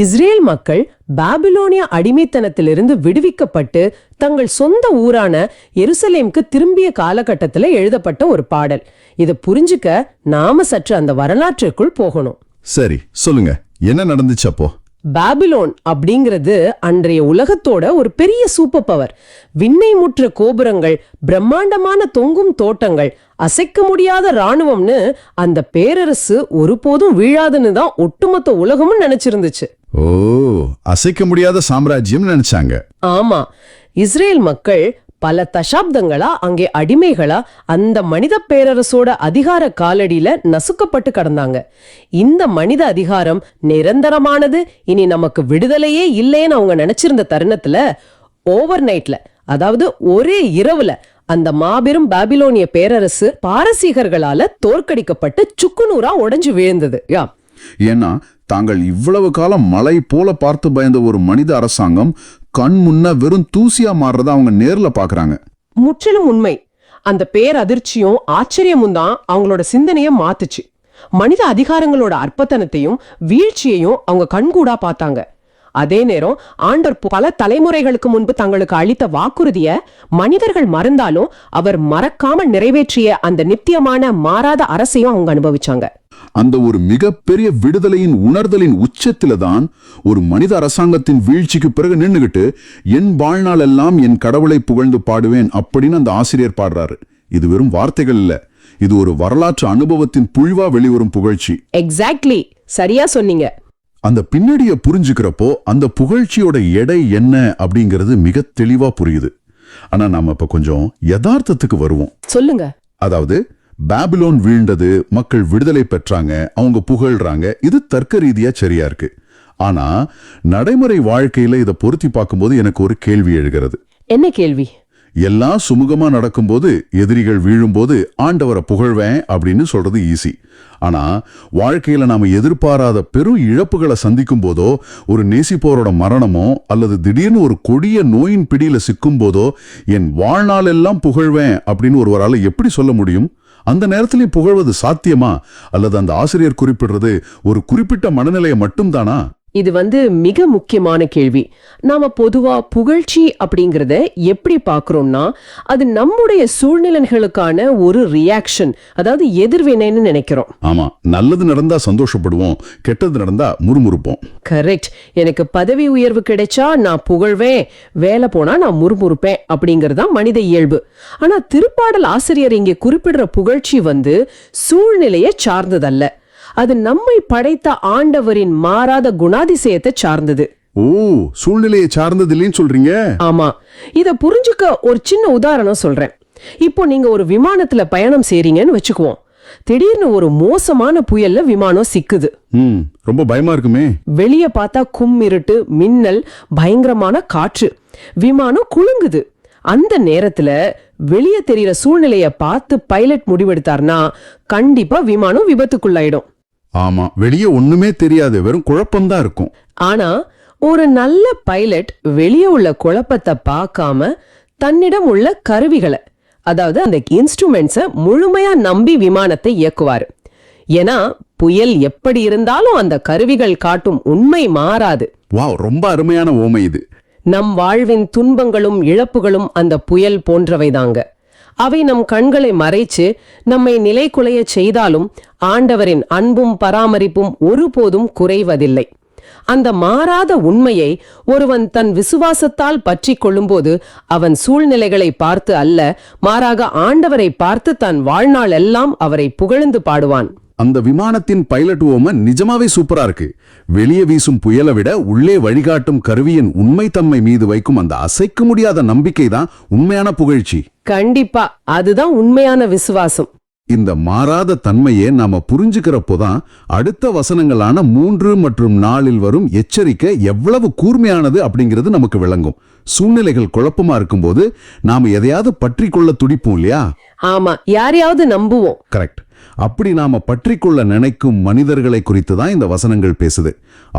S3: இஸ்ரேல் மக்கள் பாபிலோனியா அடிமைத்தனத்திலிருந்து விடுவிக்கப்பட்டு தங்கள் சொந்த ஊரான எருசலேமுக்கு திரும்பிய காலகட்டத்துல எழுதப்பட்ட ஒரு பாடல். இதை புரிஞ்சுக்க நாம சற்று அந்த வரலாற்றுக்குள் போகணும்.
S2: சரி, சொல்லுங்க, என்ன நடந்துச்சு அப்போ?
S3: பாபிலோன் அப்படிங்கிறது அன்றைய உலகத்தோட ஒரு பெரிய சூப்பர் பவர். விண்ணை முற்ற கோபுரங்கள், பிரம்மாண்டமான தொங்கும் தோட்டங்கள், அசைக்க முடியாத ராணுவம்னு அந்த பேரரசு ஒருபோதும் வீழாதுன்னு தான் ஒட்டுமொத்த உலகமும் நினைச்சிருந்துச்சு.
S2: ஓ, அசைக்க முடியாத சாம்ராஜ்யம் நினைச்சாங்க.
S3: ஆமா, இஸ்ரேல் மக்கள் பல தசாப்தங்களா அங்கே அடிமைகளா அந்த மனித பேரரசோட அதிகார காலடியில நசுக்கப்பட்டு கடந்தாங்க. இந்த மனித அதிகாரம் நிரந்தரமானது, இனி நமக்கு விடுதலையே இல்லைன்னு அவங்க நினைச்சிருந்த தருணத்துல ஓவர் நைட்ல, அதாவது ஒரே இரவுல அந்த மாபெரும் பாபிலோனிய பேரரசு பாரசீகர்களால தோற்கடிக்கப்பட்டு சுக்குநூறா உடைஞ்சு விழுந்தது.
S2: ஏன்னா தாங்கள் இவ்வளவு காலம் மலை போல பார்த்து பயந்த ஒரு மனித அரசாங்கம் கண் முன்ன வெறும் தூசியா மாறுறத அவங்க நேர்ல பாக்குறாங்க.
S3: முற்றிலும் உண்மை. அந்த பேரதிர்ச்சியும் ஆச்சரியமும் தான் அவங்களோட சிந்தனையை மாத்துச்சு. மனித அதிகாரங்களோட அற்பத்தனத்தையும் வீழ்ச்சியையும் அவங்க கண்கூடா பார்த்தாங்க. அதே நேரம் ஆண்டவர் பல தலைமுறைகளுக்கு முன்பு தங்களுக்கு அளித்த வாக்குறுதிய மனிதர்கள் மறந்தாலும் அவர் மறக்காம நிறைவேற்றிய அந்த நித்தியமான மாறாத அரசையும் அவங்க அனுபவிச்சாங்க.
S2: அந்த ஒரு மிகப்பெரிய விடுதலையின் உணர்தலின் உச்சத்தில தான் ஒரு மனித அரசாங்கத்தின் வீழ்ச்சிக்கு பிறகு நின்னுகிட்டு என் வாழ்நாள் எல்லாம் என் கடவுளை புகழ்ந்து பாடுவேன் அப்படின்னு அந்த ஆசிரியர் பாடுறாரு. இது வெறும் வார்த்தைகள் இல்ல, இது ஒரு வரலாற்று அனுபவத்தின் புழிவா வெளிவரும் புகழ்ச்சி.
S3: எக்ஸாக்ட்லி, சரியா சொன்னீங்க.
S2: அந்த பின்னணிய புரிஞ்சுக்கிறப்போ அந்த புகழ்ச்சியோட எடை என்ன அப்படிங்கிறது மிக தெளிவா புரியுது. ஆனா நாம இப்ப கொஞ்சம் யதார்த்தத்துக்கு வருவோம்.
S3: சொல்லுங்க.
S2: அதாவது பாபிலோன் வீழ்ந்தது, மக்கள் விடுதலை பெற்றாங்க, அவங்க புகழ்றாங்க, இது தர்க்க ரீதியா சரியா இருக்கு. ஆனா நடைமுறை வாழ்க்கையில இதை பொருத்தி பார்க்கும்போது எனக்கு ஒரு கேள்வி எழுகிறது.
S3: என்ன கேள்வி?
S2: எல்லாம் சுமூகமா நடக்கும்போது, எதிரிகள் வீழும்போது ஆண்டவரை புகழ்வேன் அப்படின்னு சொல்றது ஈஸி. ஆனா வாழ்க்கையில நாம எதிர்பாராத பெரும் இழப்புகளை சந்திக்கும் போதோ, ஒரு நேசிப்போரோட மரணமோ அல்லது திடீர்னு ஒரு கொடிய நோயின் பிடியில சிக்கும் போதோ என் வாழ்நாள் எல்லாம் புகழ்வேன் அப்படின்னு ஒருவரால எப்படி சொல்ல முடியும்? அந்த நேரத்திலே புகழ்வது சாத்தியமா? அல்லது அந்த ஆசிரியர் குறிப்பிடுறது ஒரு குறிப்பிட்ட மனநிலையை மட்டும்தானா?
S3: இது மிக முக்கியமான கேள்வி. நாம பொதுவா புகழ்ச்சி அப்படிங்கறத எப்படி பாக்குறோம்னா, அது நம்முடைய சூழ்நிலைகளுக்கான ஒரு ரியாக்ஷன், அதாவது எதிர்வினைன்னு நினைக்கிறோம்.
S2: ஆமா, நல்லது நடந்தா சந்தோஷப்படுவோம், கெட்டது நடந்தா முறுமுறுப்போம்.
S3: கரெக்ட். எனக்கு பதவி உயர்வு கிடைச்சா நான் புகழ்வேன், வேலை போனா நான் முறுமுறுப்பேன் அப்படிங்கறதுதான் மனித இயல்பு. ஆனா திருப்பாடல் ஆசிரியர் இங்கே குறிப்பிடுற புகழ்ச்சி சூழ்நிலையை சார்ந்ததல்ல. அது நம்மை படைத்த ஆண்டவரின் மாறாத குணாதிசயத்தை சார்ந்தது.
S2: ஓ, சூழ்நிலையை சார்ந்தது இல்லைன்னு சொல்றீங்க?
S3: ஆமா. இத புரிஞ்சுக்க ஒரு சின்ன உதாரணம் சொல்றேன். இப்போ நீங்க ஒரு விமானத்துல பயணம் செய்றீங்கன்னு வச்சுக்குவோம். திடீர்னு ஒரு மோசமான புயல்ல விமானம் சிக்குது.
S2: ரொம்ப பயமா இருக்குமே.
S3: வெளிய பார்த்தா கும்மிருட்டு, மின்னல், பயங்கரமான காற்று, விமானம் குலுங்குது. அந்த நேரத்துல வெளியே தெரியற சூழ்நிலைய பார்த்து பைலட் முடிவெடுத்தார்னா கண்டிப்பா விமானம் விபத்துக்குள்ளாயிடும்.
S2: ஆமா, வெளியே ஒண்ணுமே தெரியாது, வெறும் குழப்பம்தான் இருக்கும்.
S3: ஆனா ஒரு நல்ல பைலட் வெளியே உள்ள குழப்பத்தை பார்க்காம தன்னிடம் உள்ள கருவிகளை, அதாவது அந்த இன்ஸ்ட்ருமெண்ட்ஸை முழுமையா நம்பி விமானத்தை இயக்குவாரு. ஏன்னா புயல் எப்படி இருந்தாலும் அந்த கருவிகள் காட்டும் உண்மை மாறாது.
S2: வாவ், ரொம்ப அருமையான ஓமை இது.
S3: நம் வாழ்வின் துன்பங்களும் இழப்புகளும் அந்த புயல் போன்றவைதாங்க. அவை நம் கண்களை மறைச்சு நம்மை நிலைகுலைய செய்தாலும் ஆண்டவரின் அன்பும் பராமரிப்பும் ஒருபோதும் குறைவதில்லை. அந்த மாறாத உண்மையை ஒருவன் தன் விசுவாசத்தால் பற்றி கொள்ளும்போது அவன் சூழ்நிலைகளை பார்த்து அல்ல, மாறாக ஆண்டவரை பார்த்து தன் வாழ்நாள் எல்லாம் அவரை புகழ்ந்து பாடுவான்.
S2: அந்த விமானத்தின் பைலட் ஓம நிஜமாவே சூப்பரா இருக்கு. வெளியே வீசும் புயலை விட உள்ளே வழிகாட்டும் கருவியின் உண்மைத்தன்மை மீது வைக்கும் அந்த அசைக்க முடியாத நம்பிக்கை தான் உண்மையான புகழ்ச்சி.
S3: கண்டிப்பா, அதுதான் உண்மையான விசுவாசம்.
S2: இந்த மாறாத தன்மையை நாம புரிஞ்சுக்கிறப்போதான் அடுத்த வசனங்களான 3 மற்றும் 4 வரும் எச்சரிக்கை எவ்வளவு கூர்மையானது அப்படிங்கிறது நமக்கு விளங்கும். சூழ்நிலைகள் குழப்பமா இருக்கும்போது நாம எதையாவது பற்றி கொள்ள துடிப்போம் இல்லையா?
S3: ஆமா, யாரையாவது நம்புவோம்.
S2: கரெக்ட். அப்படி நாம பற்றிக்கொள்ள நினைக்கும் மனிதர்களை குறித்து தான் இந்த வசனங்கள் பேசுது.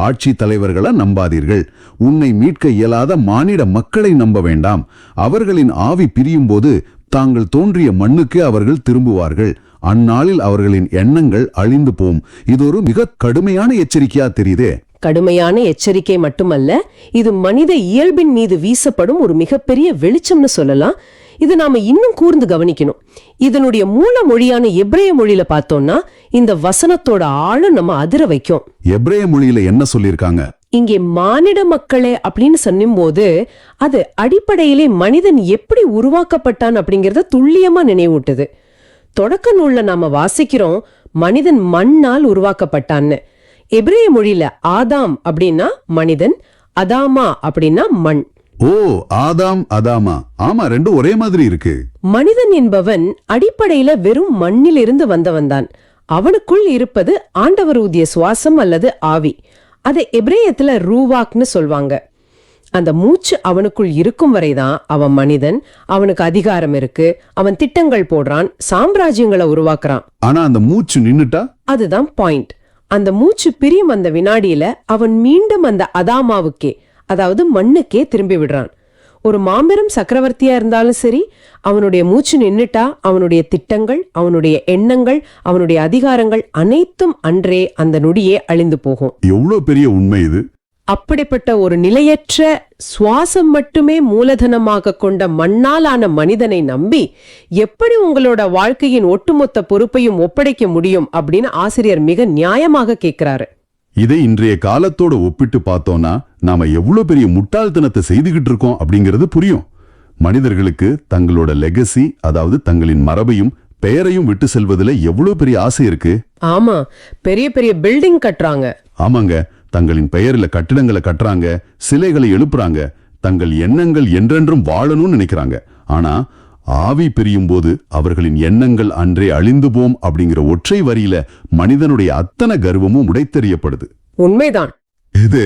S2: ஆட்சி தலைவர்களை நம்பாதீர்கள், உன்னை மீட்க இயலாத மானிட மக்களை நம்ப வேண்டாம். அவர்களின் ஆவி பிரியும் போது தாங்கள் தோன்றிய மண்ணுக்கு அவர்கள் திரும்புவார்கள். அந்நாளில் அவர்களின் எண்ணங்கள் அழிந்து போம். இது ஒரு மிக கடுமையான எச்சரிக்கையா தெரியுதே.
S3: கடுமையான எச்சரிக்கை மட்டுமல்ல, இது மனித இயல்பின் மீது வீசப்படும் ஒரு மிகப்பெரிய வெளிச்சம்னு சொல்லலாம். இது நாம இன்னும் கூர்ந்து கவனிக்கணும். இதனுடைய மூல மொழியான எபிரேய மொழியில பார்த்தோம்னா இந்த வசனத்தோட ஆழம் நம்ம அதிர வைக்கும்.
S2: எபிரேய மொழியில என்ன சொல்லியிருக்காங்க?
S3: இங்கே மானிட மக்களே அப்படின்னு சொல்லும்போது அது அடிப்படையிலே மனிதன் எப்படி உருவாக்கப்பட்டான் அப்படிங்கறத துல்லியமா நினைவூட்டுது. தொடக்க நூல்ல நாம வாசிக்கிறோம் மனிதன் மண்ணால் உருவாக்கப்பட்டான்னு. எபிரேய மொழியில ஆதாம் அப்படின்னா மனிதன், அதாமா அப்படின்னா மண்.
S2: ஓ, ஆதாம் அதாமா, ஆமா, ரெண்டும் ஒரே மாதிரி இருக்கு.
S3: மனிதன் என்பவன் அடிப்படையில வெறும் மண்ணிலிருந்து வந்தவன்தான். அவனுக்குள் இருப்பது ஆண்டவர் ஊதிய சுவாசம் அல்லது ஆவி. அதை எபிரேயத்துல ரூவாக்னு சொல்வாங்க. அந்த மூச்சு அவனுக்குள் இருக்கும் வரைதான் அவன் மனிதன். அவனுக்கு அதிகாரம் இருக்கு, அவன் திட்டங்கள் போடுறான், சாம்ராஜ்யங்களை உருவாக்குறான்.
S2: ஆனா அந்த மூச்சு நின்னுட்டா?
S3: அதுதான் பாயிண்ட். அந்த மூச்சு பிரியும் அந்த வினாடியில அவன் மீண்டும் அந்த அதாமாவுக்கே, அதாவது மண்ணுக்கே திரும்பி விடுறான். ஒரு மாபெரும் சக்கரவர்த்தியா இருந்தாலும் சரி, அவனுடைய மூச்சு நின்னுட்டா அவனுடைய திட்டங்கள், அவனுடைய எண்ணங்கள், அவனுடைய அதிகாரங்கள் அனைத்தும் அன்றே அந்த நொடியே அழிந்து போகும்.
S2: எவ்வளவு பெரிய உண்மை இது!
S3: அப்படிப்பட்ட ஒரு நிலையற்ற சுவாசம் மட்டுமே மூலதனமாக கொண்ட மண்ணாலான மனிதனை நம்பி எப்படி உங்களோட வாழ்க்கையின் ஒட்டுமொத்த பொறுப்பையும் ஒப்படைக்க முடியும் அப்படின்னு ஆசிரியர் மிக நியாயமாக கேட்கிறாரு.
S2: இதை இன்றைய காலத்தோட ஒப்பிட்டு பார்த்தோம்னா நாம எவ்வளவு பெரிய முட்டாள்தனத்தை செய்துகிட்டு இருக்கோம் அப்படிங்கிறது புரியும். மனிதர்களுக்கு தங்களோட லெகசி, அதாவது தங்களின் மரபையும் பெயரையும் விட்டு செல்வதில் எவ்வளவு பெரிய ஆசை இருக்கு.
S3: ஆமா, பெரிய பெரிய பில்டிங் கட்டுறாங்க.
S2: ஆமாங்க, தங்களின் பெயர்ல கட்டிடங்களை கட்டுறாங்க, சிலைகளை எழுப்புறாங்க, தங்கள் எண்ணங்கள் என்றென்றும் வாழணும்னு நினைக்கிறாங்க. ஆனா ஆவி பிரியும் போது அவர்களின் எண்ணங்கள் அன்றே அழிந்து போம் அப்படிங்கிற ஒற்றை வரியில மனிதனுடைய அத்தனை கர்வமும் உடைத்தெறியப்படுது.
S3: உண்மைதான்.
S2: இது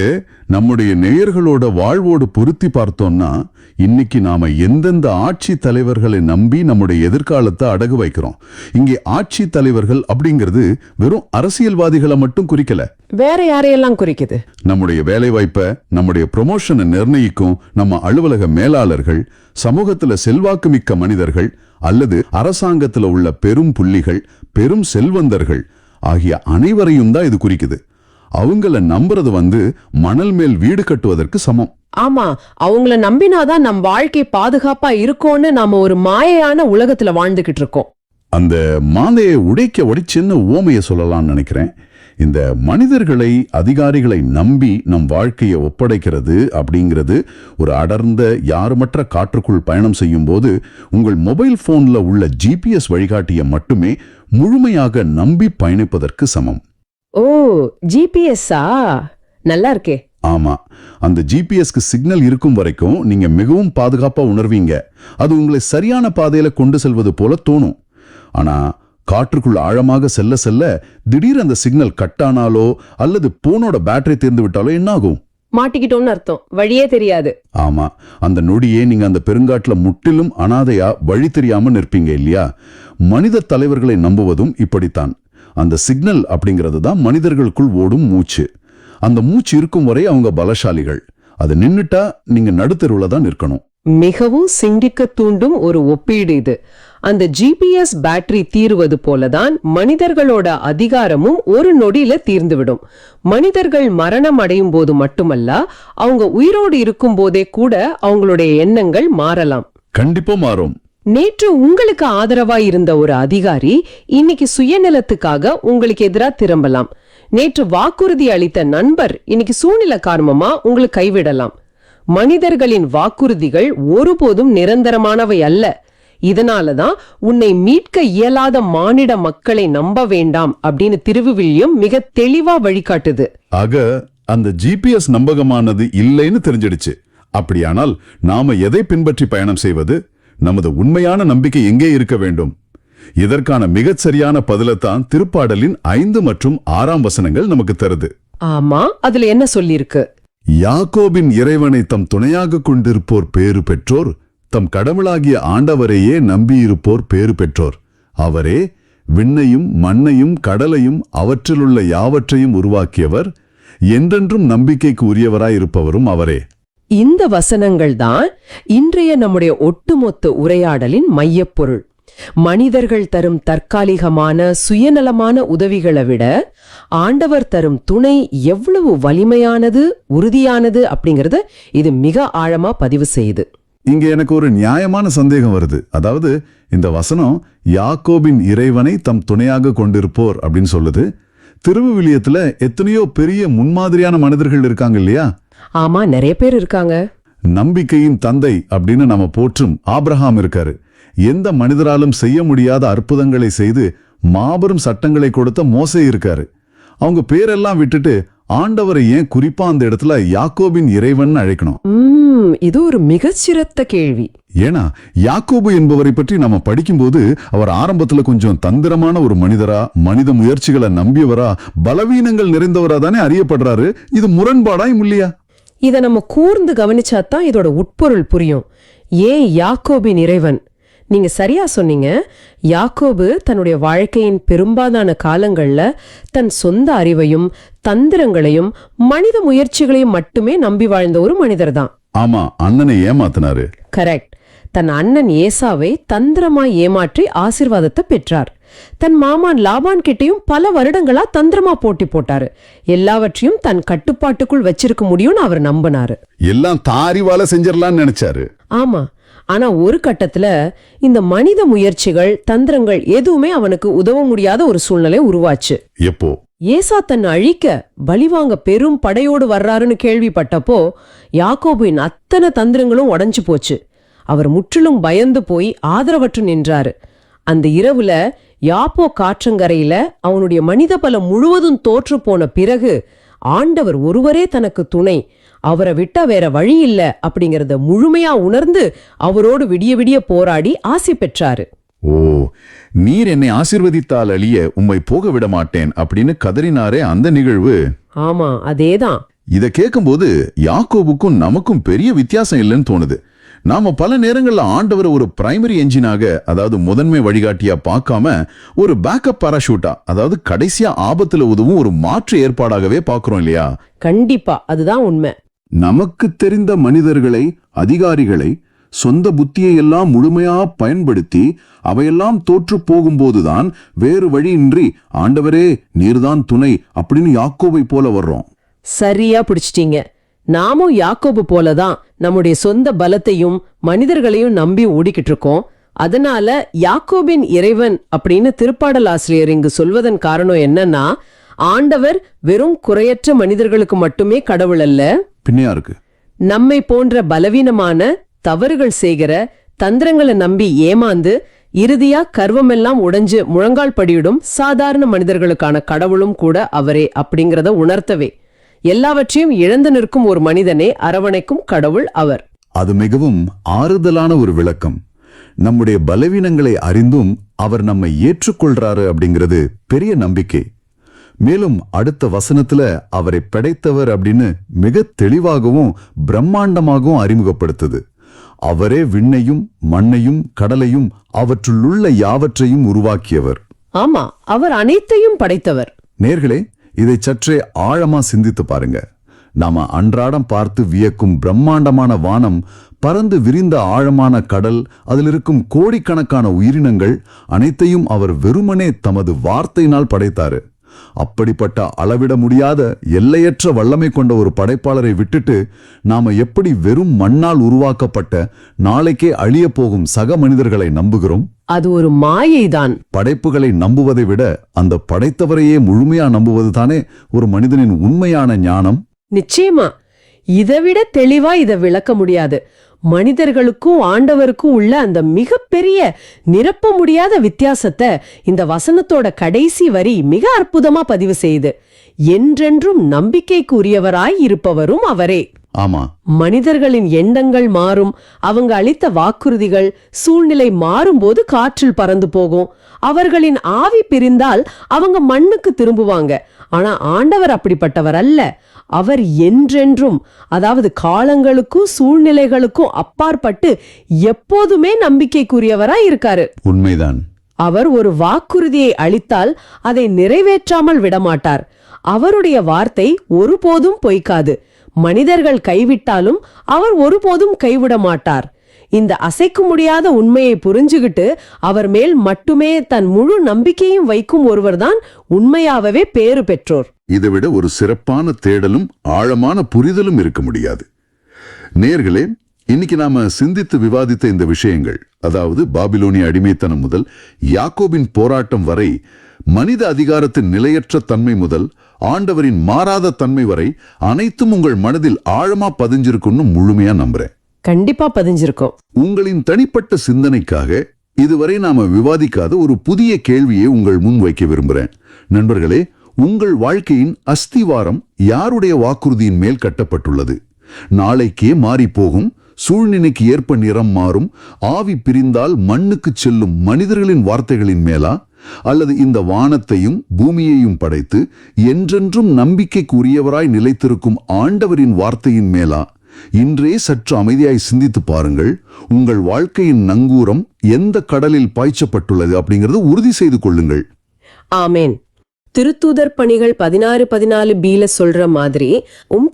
S2: நம்முடைய நேயர்களோட வாழ்வோடு பொருத்தி பார்த்தோம்னா இன்னைக்கு நாம எந்தெந்த ஆட்சி தலைவர்களை நம்பி நம்முடைய எதிர்காலத்தை அடகு வைக்கிறோம். இங்கே ஆட்சி தலைவர்கள் அப்படிங்கிறது வெறும் அரசியல்வாதிகளை மட்டும் குறிக்கல.
S3: வேற யாரையெல்லாம் குறிக்குது?
S2: நம்முடைய வேலை வாய்ப்பை, நம்முடைய ப்ரொமோஷனை நிர்ணயிக்கும் நம்ம அலுவலக மேலாளர்கள், சமூகத்துல செல்வாக்கு மிக்க மனிதர்கள், அல்லது அரசாங்கத்துல உள்ள பெரும் புள்ளிகள், பெரும் செல்வந்தர்கள் ஆகிய அனைவரையும் தான் இது குறிக்குது. அவங்கள நம்புறது மணல் மேல் வீடு கட்டுவதற்கு சமம்.
S3: ஆமா, அவங்கள நம்பினாதான் நம் வாழ்க்கை பாதுகாப்பா இருக்கும்னு நாம ஒரு மாயையான உலகத்துல வாழ்ந்துகிட்டு இருக்கோம்.
S2: அந்த மாந்தையை உடைக்க சின்ன ஓமைய சொல்லலாம்னு நினைக்கிறேன். இந்த மனிதர்களை, அதிகாரிகளை நம்பி நம் வாழ்க்கையை ஒப்படைக்கிறது அப்படிங்கிறது ஒரு அடர்ந்த யாருமற்ற காற்றுக்குள் பயணம் செய்யும் போது உங்கள் மொபைல் போன்ல உள்ள GPS வழிகாட்டியை மட்டுமே முழுமையாக நம்பி பயணிப்பதற்கு சமம்.
S3: ஓ, ஜிபிஎஸ்ஸா? நல்லா இருக்கே.
S2: ஆமா, அந்த ஜிபிஎஸ்க்கு சிக்னல் இருக்கும் வரைக்கும் நீங்க மிகவும் பாதுகாப்பா உணர்வீங்க. அது உங்களை சரியான பாதையில கொண்டு செல்வது போல தோணும். ஆனா காற்றுக்குள் ஆழமாக செல்ல செல்ல திடீர் அந்த சிக்னல் கட் ஆனாலோ அல்லது போனோட பேட்டரி தீர்ந்து விட்டாலோ என்ன ஆகும்?
S3: மாட்டிக்கிட்டோம்னு அர்த்தம். வழியே தெரியாது.
S2: ஆமா, அந்த நொடியே நீங்க அந்த பெருங்காட்டுல முற்றிலும் அனாதையா வழி தெரியாம நிற்பீங்க இல்லையா? மனித தலைவர்களை நம்புவதும் இப்படித்தான். அந்த சிக்னல் அப்படிங்கிறது தான் மனிதர்களுக்குள் ஓடும் மூச்சு. அந்த மூச்சு இருக்கும் வரை அவங்க பலசாலிகள். அது நின்னுட்டா நீங்க நடுத்தெருவுல தான் நிற்கணும்.
S3: மிகவும் சிந்திக்க தூண்டும் ஒரு ஒப்பீடு இது. அந்த ஜிபிஎஸ் பேட்டரி தீருவது போலதான் மனிதர்களோட அதிகாரமும் ஒரு நொடியில தீர்ந்துவிடும். மனிதர்கள் மரணம் அடையும் போது மட்டுமல்ல, அவங்க உயிரோடு இருக்கும் போதே கூட அவங்களுடைய எண்ணங்கள் மாறலாம்.
S2: கண்டிப்பா மாறும்.
S3: நேற்று உங்களுக்கு ஆதரவா இருந்த ஒரு அதிகாரி இன்னைக்கு சுயநலத்துக்காக உங்களுக்கு எதிரா திரும்பலாம். நேற்று வாக்குறுதி அளித்த நண்பர் இன்னைக்கு சூழ்நிலை காரணமா உங்களுக்கு கைவிடலாம். மனிதர்களின் வாக்குறுதிகள் ஒருபோதும் நிரந்தரமானவை அல்ல. இதனாலதான் உன்னை மீட்க இயலாத மானிட மக்களை நம்ப வேண்டாம் அப்படின்னு திருவிவிலியம் மிக தெளிவா வழிகாட்டுது.
S2: ஆக அந்த GPS நம்பகமானது இல்லைன்னு தெரிஞ்சிடுச்சு. அப்படியானால் நாம எதை பின்பற்றி பயணம் செய்வது? நமது உண்மையான நம்பிக்கை எங்கே இருக்க வேண்டும்? இதற்கான மிகச் சரியான பதிலைத்தான் திருப்பாடலின் 5 மற்றும் 6 வசனங்கள் நமக்கு தருது.
S3: ஆமா, அதுல என்ன சொல்லிருக்கு?
S2: யாக்கோபின் இறைவனை தம் துணையாக கொண்டிருப்போர் பேறு பெற்றோர், தம் கடவுளாகிய ஆண்டவரையே நம்பியிருப்போர் பேறு பெற்றோர். அவரே விண்ணையும் மண்ணையும் கடலையும் அவற்றிலுள்ள யாவற்றையும் உருவாக்கியவர், என்றென்றும் நம்பிக்கைக்கு உரியவராயிருப்பவரும் அவரே.
S3: இந்த வசனங்கள் தான் இன்றைய நம்முடைய ஒட்டுமொத்த உரையாடலின் மையப்பொருள். மனிதர்கள் தரும் தற்காலிகமான சுயநலமான உதவிகளை விட ஆண்டவர் தரும் துணை எவ்வளவு வலிமையானது, உறுதியானது அப்படிங்கறத இது மிக ஆழமா பதிவு செய்யுது.
S2: இங்க எனக்கு ஒரு நியாயமான சந்தேகம் வருது. அதாவது இந்த வசனம் யாக்கோபின் இறைவனை தம் துணையாக கொண்டிருப்போர் அப்படின்னு சொல்லுது. திருவிவிலியத்துல எத்தனையோ பெரிய முன்மாதிரியான மனிதர்கள் இருக்காங்க இல்லையா?
S3: ஆமா, நிறைய பேர் இருக்காங்க.
S2: நம்பிக்கையின் தந்தை அப்படின்னு நம்ம போற்றும் ஆபிரகாம் இருக்காரு. எந்த மனிதராலும் செய்ய முடியாத அற்புதங்களை செய்து மாபெரும் சட்டங்களை கொடுத்த மோசே இருக்காரு. அவங்க பேரெல்லாம் விட்டுட்டு ஆண்டவரை ஏன் குறிப்பா அந்த இடத்துல யாக்கோபின் இறைவன் அழைக்கணும்?
S3: இது ஒரு மிகச்சிறந்த கேள்வி.
S2: ஏன்னா யாக்கோபு என்பவரை பற்றி நம்ம படிக்கும்போது அவர் ஆரம்பத்துல கொஞ்சம் தந்திரமான ஒரு மனிதரா, மனித முயற்சிகளை நம்பியவரா, பலவீனங்கள் நிறைந்தவரா தானே அறியப்படுறாரு. இது முரண்பாடாய் இல்லையா?
S3: இத நம்ம கூர்ந்து கவனிச்சாதான் இதோட உட்பொருள் புரியும். ஏன் யாக்கோபின் இறைவன்? நீங்க சரியா சொன்னீங்க. யாக்கோபு தன்னுடைய வாழ்க்கையின் பெரும்பாலான காலங்கள்ல தன் சொந்த அறிவையும் தந்திரங்களையும் மனித முயற்சிகளையும் மட்டுமே நம்பி வாழ்ந்த ஒரு மனிதர் தான்.
S2: ஆமா, அண்ணனை ஏமாத்தினாரு.
S3: கரெக்ட். தன் அண்ணன் ஏசாவை தந்திரமாய் ஏமாற்றி ஆசீர்வாதத்தை பெற்றார். தன் மாமான் லாபான் கிட்டையும் பல வருடங்களா தந்திரமா போட்டி போட்டாரு. எல்லாவற்றையும் தன் கட்டுப்பாட்டுக்குள் வச்சிருக்க முடியும்னு அவர் நம்பினாரு.
S2: எல்லாம் தாரிவால செஞ்சிடலாம்னு நினைச்சாரு.
S3: ஆமா, ஆனா ஒரு கட்டத்துல இந்த மனித முயற்சிகள் தந்திரங்கள் எதுவுமே அவனுக்கு உதவ முடியாத ஒரு சூழ்நிலை உருவாச்சு.
S2: எப்போ
S3: ஏசா தன்னை அழிக்க பலிவாங்க பெரும் படையோடு வர்றாருன்னு கேள்விப்பட்டப்போ யாக்கோபின் அத்தனை தந்திரங்களும் உடைஞ்சு போச்சு. அவர் முற்றிலும் பயந்து போய் ஆதரவற்று நின்றாரு. அந்த இரவுல யாப்போ காற்றங்கரையில அவனுடைய மனித பலம் முழுவதும் தோற்று போன பிறகு ஆண்டவர் ஒருவரே தனக்கு துணை, அவரை விட்டா வேற வழி இல்ல அப்படிங்கறத முழுமையா உணர்ந்து அவரோடு விடிய விடிய போராடி ஆசி பெற்றாரு.
S2: ஓ, நீர் என்னை ஆசீர்வதித்தால் அழிய உம்மை போக விட மாட்டேன் அப்படின்னு கதறினாரே அந்த நிகழ்வு.
S3: ஆமா, அதேதான்.
S2: இத கேட்கும்போது யாக்கோபுக்கும் நமக்கும் பெரிய வித்தியாசம் இல்லைன்னு தோணுது. நாம பல நேரங்கள்ல ஆண்டவரை ஒரு பிரைமரி என்ஜினாக, அதாவது முதன்மை வழிகாட்டியா பார்க்காம ஒரு பேக்கப் பாராஷூட்டா, அதாவது கடைசியா ஆபத்துல உதவும் ஒரு மாற்று ஏற்பாடாகவே பார்க்கிறோம் இல்லையா?
S3: கண்டிப்பா, அதுதான் உண்மை.
S2: நமக்கு தெரிந்த மனிதர்களை, அதிகாரிகளை சொந்த புத்தியை எல்லாம் முழுமையா பயன்படுத்தி அவையெல்லாம் தோற்று போகும்போதுதான் வேறு வழியின்றி ஆண்டவரே நீர்தான் துணை அப்படின்னு யாக்கோபை போல வர்றோம்.
S3: சரியா பிடிச்சிட்டீங்க. நாமும் யாக்கோபு போலதான் நம்முடைய சொந்த பலத்தையும் மனிதர்களையும் நம்பி ஓடிக்கிட்டு இருக்கோம். அதனால யாக்கோபின் இறைவன் அப்படின்னு திருப்பாடல் ஆசிரியர் இங்கு சொல்வதன் காரணம் என்னன்னா, ஆண்டவர் வெறும் குறையற்ற மனிதர்களுக்கு மட்டுமே கடவுள் அல்ல,
S2: பின்னையா இருக்கு
S3: நம்மை போன்ற பலவீனமான, தவறுகள் செய்கிற, தந்திரங்களை நம்பி ஏமாந்து இறுதியா கர்வமெல்லாம் உடைஞ்சு முழங்கால் படியிடும் சாதாரண மனிதர்களுக்கான கடவுளும் கூட அவரே அப்படிங்கறத உணர்த்தவே எல்லாவற்றையும் இழந்து நிற்கும் ஒரு மனிதனை அரவணைக்கும் கடவுள் அவர்.
S2: அது மிகவும் ஆறுதலான ஒரு விளக்கம். நம்முடைய பலவீனங்களை அறிந்தும் அவர் நம்மை ஏற்றுக்கொள்றாரு அப்படிங்கிறது பெரிய நம்பிக்கை. மேலும் அடுத்த வசனத்துல அவரை படைத்தவர் அப்படின்னு மிக தெளிவாகவும் பிரம்மாண்டமாகவும் அறிமுகப்படுத்துது. அவரே விண்ணையும் மண்ணையும் கடலையும் அவற்றுள்ளுள்ள யாவற்றையும் உருவாக்கியவர்.
S3: ஆமா, அவர் அனைத்தையும் படைத்தவர்.
S2: நேர்களே, இதை சற்றே ஆழமா சிந்தித்து பாருங்க. நாம அன்றாடம் பார்த்து வியக்கும் பிரம்மாண்டமான வானம், பறந்து விரிந்த ஆழமான கடல், அதில் இருக்கும் கோடிக்கணக்கான உயிரினங்கள் அனைத்தையும் அவர் வெறுமனே தமது வார்த்தையினால் படைத்தாரு. அப்படிப்பட்ட அளவிட முடியாத எல்லையற்ற வல்லமை கொண்ட ஒரு படைப்பாளரை விட்டுட்டு நாம எப்படி வெறும் மண்ணால் உருவாக்கப்பட்ட நாளைக்கே அழிய போகும் சக மனிதர்களை நம்புகிறோம்?
S3: அது ஒரு மாயைதான்.
S2: படைப்புகளை நம்புவதை விட அந்த படைத்தவரையே முழுமையா நம்புவது தானே ஒரு மனிதனின் உண்மையான ஞானம்.
S3: நிச்சயமா, இதைவிட தெளிவா இதை விளக்க முடியாது. மனிதர்களுக்கும் ஆண்டவருக்கும் உள்ள அந்த மிகப்பெரிய நிரப்ப முடியாத வித்தியாசத்தை இந்த வசனத்தோட கடைசி வரி மிக அற்புதமா பதிவு செய்யுது. என்றென்றும் நம்பிக்கைக்குரியவராய் இருப்பவரும் அவரே.
S2: ஆமா,
S3: மனிதர்களின் எண்ணங்கள் மாறும், அவங்க அளித்த வாக்குறுதிகள் சூழ்நிலை மாறும்போது காற்றில் பறந்து போகும். அவர்களின் ஆவி பிரிந்தால் அவங்க மண்ணுக்கு திரும்புவாங்க. ஆனா ஆண்டவர் அப்படிப்பட்டவர் அல்ல. அவர் என்றென்றும், அதாவது காலங்களுக்கும் சூழ்நிலைகளுக்கும் அப்பாற்பட்டு எப்போதுமே நம்பிக்கைக்குரியவராய் இருக்காரு.
S2: உண்மைதான்.
S3: அவர் ஒரு வாக்குறுதியை அளித்தால் அதை நிறைவேற்றாமல் விடமாட்டார். அவருடைய வார்த்தை ஒருபோதும் பொய்க்காது. மனிதர்கள் கைவிட்டாலும் அவர் ஒருபோதும் கைவிட மாட்டார். இந்த அசைக்க முடியாத உண்மையை புரிஞ்சுகிட்டு அவர் மேல் மட்டுமே தன் முழு நம்பிக்கையும் வைக்கும் ஒருவர்தான் உண்மையாகவே பேறு பெற்றோர்.
S2: இதைவிட ஒரு சிறப்பான தேடலும் ஆழமான புரிதலும் இருக்க முடியாது. நேயர்களே, இன்னைக்கு நாம சிந்தித்து விவாதித்த இந்த விஷயங்கள், அதாவது பாபிலோனிய அடிமைத்தனம் முதல் யாக்கோபின் போராட்டம் வரை மனித அதிகாரத்தின் நிலையற்ற தன்மை முதல் ஆண்டவரின் மாறாத தன்மை வரை அனைத்தும் உங்கள் மனதில் ஆழமா பதிஞ்சிருக்கும்னு முழுமையா நம்புறேன்.
S3: கண்டிப்பா பதிஞ்சிருக்கோம்.
S2: உங்களின் தனிப்பட்ட சிந்தனைக்காக இதுவரை நாம விவாதிக்காத ஒரு புதிய கேள்வியை உங்கள் முன் வைக்க விரும்புறேன். நண்பர்களே, உங்கள் வாழ்க்கையின் அஸ்திவாரம் யாருடைய வாக்குறுதியின் மேல் கட்டப்பட்டுள்ளது? நாளைக்கே மாறி போகும், சூழ்நிலைக்கு ஏற்ப நிறம் மாறும், ஆவி பிரிந்தால் மண்ணுக்கு செல்லும் மனிதர்களின் வார்த்தைகளின் மேலா, அல்லது இந்த வானத்தையும் பூமியையும் படைத்து என்றென்றும் நம்பிக்கைக்குரியவராய் நிலைத்திருக்கும் ஆண்டவரின் வார்த்தையின் மேலா? இன்றே சற்று அமைதியாய் சிந்தித்து பாருங்கள். உங்கள் வாழ்க்கையின் நங்கூரம் எந்த கடலில் பாய்ச்சப்பட்டுள்ளது அப்படிங்கறது உறுதி செய்து கொள்ளுங்கள்.
S3: ஆமேன். திருத்தூதர் பணிகள் 16:14b சொல்ற மாதிரி,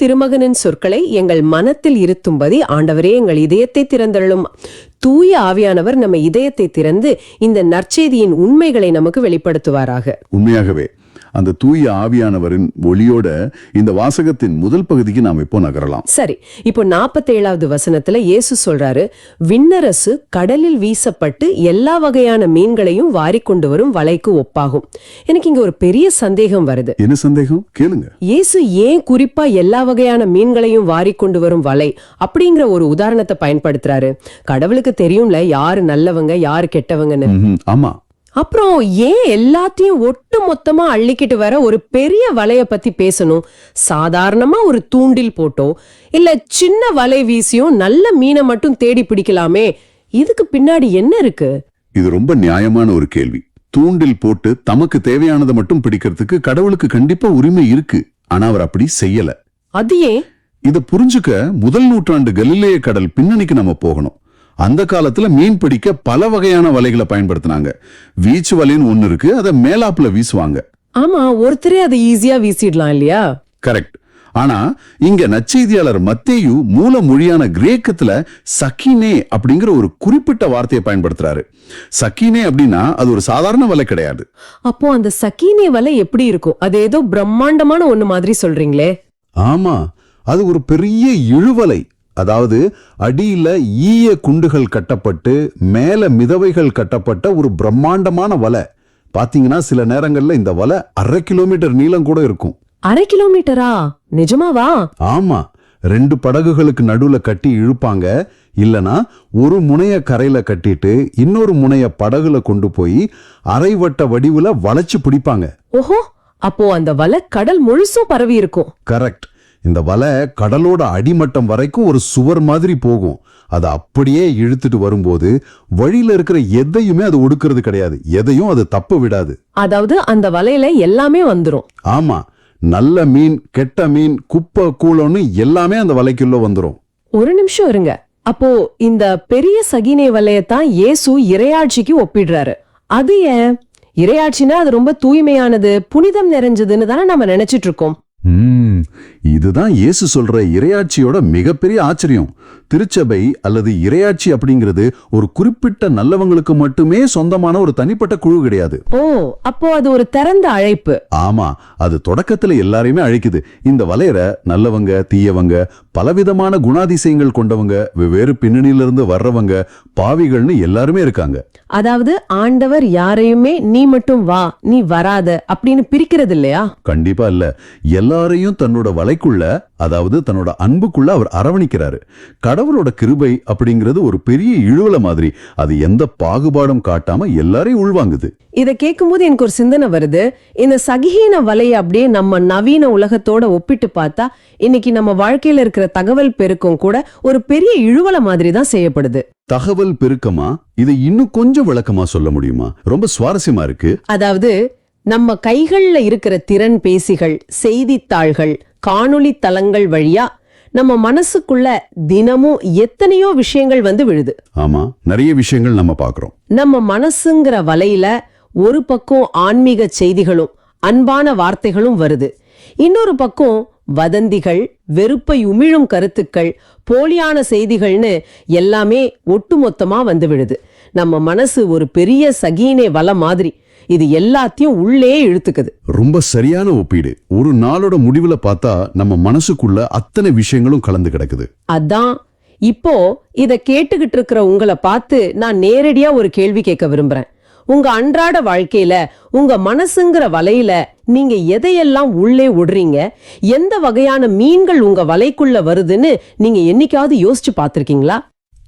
S3: திருமகனின் சொற்களை எங்கள் மனத்தில் இருத்தும்படி ஆண்டவரே எங்கள் இதயத்தை திறந்தள்ளும். தூய ஆவியானவர் நம்ம இதயத்தை திறந்து இந்த நற்செய்தியின் உண்மைகளை நமக்கு வெளிப்படுத்துவாராக.
S2: உண்மையாகவே அந்த தூய ஆவியானவரின் ஒளியோட இந்த வாசகத்தின் முதல் பகுதிக்கு நாம் இப்போ நகரலாம்.
S3: சரி, இப்போ 47வது வசனத்துல இயேசு சொல்றாரு, விண்ணரசு கடலில் வீசப்பட்டு எல்லா வகையான மீன்களையும் வாரிக்கொண்டு வரும் வலைக்கு ஒப்பாகும். எனக்கு இங்க ஒரு பெரிய சந்தேகம் வருது.
S2: என்ன சந்தேகம்? கேளுங்க.
S3: இயேசு ஏன் குறிப்பா எல்லா வகையான மீன்களையும் வாரிக்கொண்டு வரும் வலை அப்படிங்கிற ஒரு உதாரணத்தை பயன்படுத்துறாரு? கடவுளுக்கு தெரியும்ல யாரு நல்லவங்க யாரு கெட்டவங்கன்னு.
S2: ஆமா.
S3: அப்புறம் ஏன் எல்லாத்தையும் ஒட்டு மொத்தமா அள்ளிக்கிட்டு வர ஒரு பெரிய வலைய பத்தி பேசணும்? சாதாரணமா ஒரு தூண்டில் போட்டோ இல்ல சின்ன வலை வீசியும் நல்ல மீனை மட்டும் தேடி பிடிக்கலாமே. இதுக்கு பின்னாடி என்ன இருக்கு?
S2: இது ரொம்ப நியாயமான ஒரு கேள்வி. தூண்டில் போட்டு தமக்கு தேவையானதை மட்டும் பிடிக்கிறதுக்கு கடவுளுக்கு கண்டிப்பா உரிமை இருக்கு. ஆனா அவர் அப்படி செய்யல.
S3: அது ஏன்?
S2: இத புரிஞ்சுக்க முதல் நூற்றாண்டு கலிலேய கடல் பின்னணிக்கு நம்ம போகணும். அந்த காலத்துல மீன் பிடிக்க பல வகையான வலைகளை பயன்படுத்தினாங்க. வீச்சு வலைன்னு ஒண்ணு இருக்கு, அதை மேலாப்புல வீசுவாங்க.
S3: ஆமா, ஒருத்தரே அதை ஈஸியா வீசிடலாம் இல்லையா?
S2: கரெக்ட். ஆனா இங்க நற்செய்தியாளர் மத்தேயு மூல மொழியான கிரேக்கத்துல சக்கீனே அப்படிங்கிற ஒரு குறிப்பிட்ட வார்த்தையை பயன்படுத்துறாரு. சக்கீனே அப்படின்னா அது ஒரு சாதாரண வலை கிடையாது.
S3: அப்போ அந்த சக்கீனே வலை எப்படி இருக்கும்? அது ஏதோ பிரம்மாண்டமான ஒண்ணு மாதிரி சொல்றீங்களே.
S2: ஆமா, அது ஒரு பெரிய இழுவலை. அதாவது அடியில ஈய குண்டுகள் கட்டப்பட்டு மேல மிதவைகள் கட்டப்பட்ட ஒரு பிரம்மாண்டமான வலை. பாத்தீங்கன்னா சில நேரங்கள்ல இந்த வலை 1/2 கிலோமீட்டர் நீளம் கூட இருக்கும்.
S3: 1/2 கிலோமீட்டரா? நிஜமாவா?
S2: ஆமா, 2 படகுகளுக்கு நடுவுல கட்டி இழுப்பாங்க. இல்லனா ஒரு முனைய கரையில கட்டிட்டு இன்னொரு முனைய படகுல கொண்டு போய் அரைவட்ட வடிவுல வளைச்சு பிடிப்பாங்க.
S3: ஓஹோ, அப்போ அந்த வலை கடல் முழுசும் பரவி இருக்கும்.
S2: கரெக்ட். இந்த வலை கடலோட அடிமட்டம் வரைக்கும் ஒரு சுவர் மாதிரி போகும். அதை அப்படியே இழுத்துட்டு வரும்போது வழியில இருக்கிற எதையுமே அது ஒடுக்கிறது கிடையாது. எதையும் அது தப்ப விடாது.
S3: அதாவது அந்த வலையில எல்லாமே வந்துரும்.
S2: ஆமா, நல்ல மீன், கெட்ட மீன், குப்பை கூளம்னு எல்லாமே அந்த வலைக்குள்ள வந்துரும்.
S3: ஒரு நிமிஷம் இருங்க. அப்போ இந்த பெரிய சகினே வலையத்தான் இயேசு இறையாட்சிக்கு ஒப்பிடுறாரு. அது ஏன்? இறையாட்சினா அது ரொம்ப தூய்மையானது, புனிதம் நிறைஞ்சதுன்னு தானே நம்ம நினைச்சிட்டு இருக்கோம்.
S2: இதுதான் இயேசு சொல்ற இறையாட்சியோட மிகப்பெரிய ஆச்சரியம். திருச்சபை அல்லது இறையாட்சி அப்படிங்கிறது ஒரு குறிப்பிட்ட நல்லவங்களுக்கு மட்டுமே சொந்தமான ஒரு தனிப்பட்ட குழு கிடையாது.
S3: ஓ, அப்போ அது ஒரு திறந்த அழைப்பு.
S2: ஆமா, அது தொடக்கத்துல எல்லாரையுமே அழைக்குது. இந்த வலையற நல்லவங்க, தீயவங்க, பலவிதமான குணாதிசயங்கள் கொண்டவங்க, வெவ்வேறு பின்னணியிலிருந்து வர்றவங்க, பாவிகள்னு எல்லாருமே இருக்காங்க.
S3: அதாவது ஆண்டவர் யாரையுமே நீ மட்டும் வா, நீ வராத அப்படின்னு பிரிக்கிறது இல்லையா?
S2: கண்டிப்பா இல்ல. எல்லாரையும் தன்னோட வலைக்குள்ள, அதாவது தன்னோட அன்புக்குள்ள அவர் அரவணிக்கிறாரு. கடவுளோட கிருபை அப்படிங்கிறது ஒரு பெரிய இழுவல மாதிரி. அது எந்த பாகுபாடும் காட்டாம எல்லாரையும் உள்வாங்குது.
S3: இத கேட்கும்போது எனக்கு ஒரு சிந்தனை வருது. இந்த சகிஹீன வலையை அப்படியே நம்ம நவீன உலகத்தோட ஒப்பிட்டு பார்த்தா இன்னைக்கு நம்ம வாழ்க்கையில இருக்கிற தகவல் பெருக்கம் கூட ஒரு பெரிய இழுவல மாதிரி தான் செய்யப்படுது.
S2: தகவல் பெருக்கமா? இதை இன்னும் கொஞ்சம் விளக்கமா சொல்ல முடியுமா? ரொம்ப சுவாரஸ்யமா இருக்கு.
S3: அதாவது நம்ம கைகள்ல இருக்கிற திறன் பேசிகள், செய்தித்தாள்கள், காணொளி தளங்கள் வழியா நம்ம மனசுக்குள்ள தினமும் எத்தனையோ விஷயங்கள் வந்து விழுது.
S2: ஆமா, நிறைய விஷயங்கள் நம்ம பாக்குறோம்.
S3: நம்ம மனசுங்கிற வலையில ஒரு பக்கம் ஆன்மீக செய்திகளும் அன்பான வார்த்தைகளும் வருது. இன்னொரு பக்கம் வதந்திகள், வெறுப்பை உமிழும் கருத்துக்கள், போலியான செய்திகள்னு எல்லாமே ஒட்டுமொத்தமா வந்து விழுது. நம்ம மனசு ஒரு பெரிய சகீனே வலை மாதிரி. இது எல்லாத்தையும் உள்ளே இழுத்துக்குது.
S2: ரொம்ப சரியான ஒப்பீடு. ஒரு நாளோட முடிவுல பார்த்தா நம்ம மனசுக்குள்ள அத்தனை விஷயங்களும் கலந்து கிடக்குது.
S3: அதான் இப்போ இத கேட்டுக்கிட்டு இருக்கிற உங்களை பார்த்து நான் நேரடியா ஒரு கேள்வி கேட்க விரும்புறேன். உங்க அன்றாட வாழ்க்கையில உங்க மனசுங்கிற வலையில நீங்க எதையெல்லாம் உள்ளே விடுறீங்க, எந்த வகையான மீன்கள் உங்க வலைக்குள்ள வருதுன்னு நீங்க என்னைக்காவது யோசிச்சு பார்த்திருக்கீங்களா?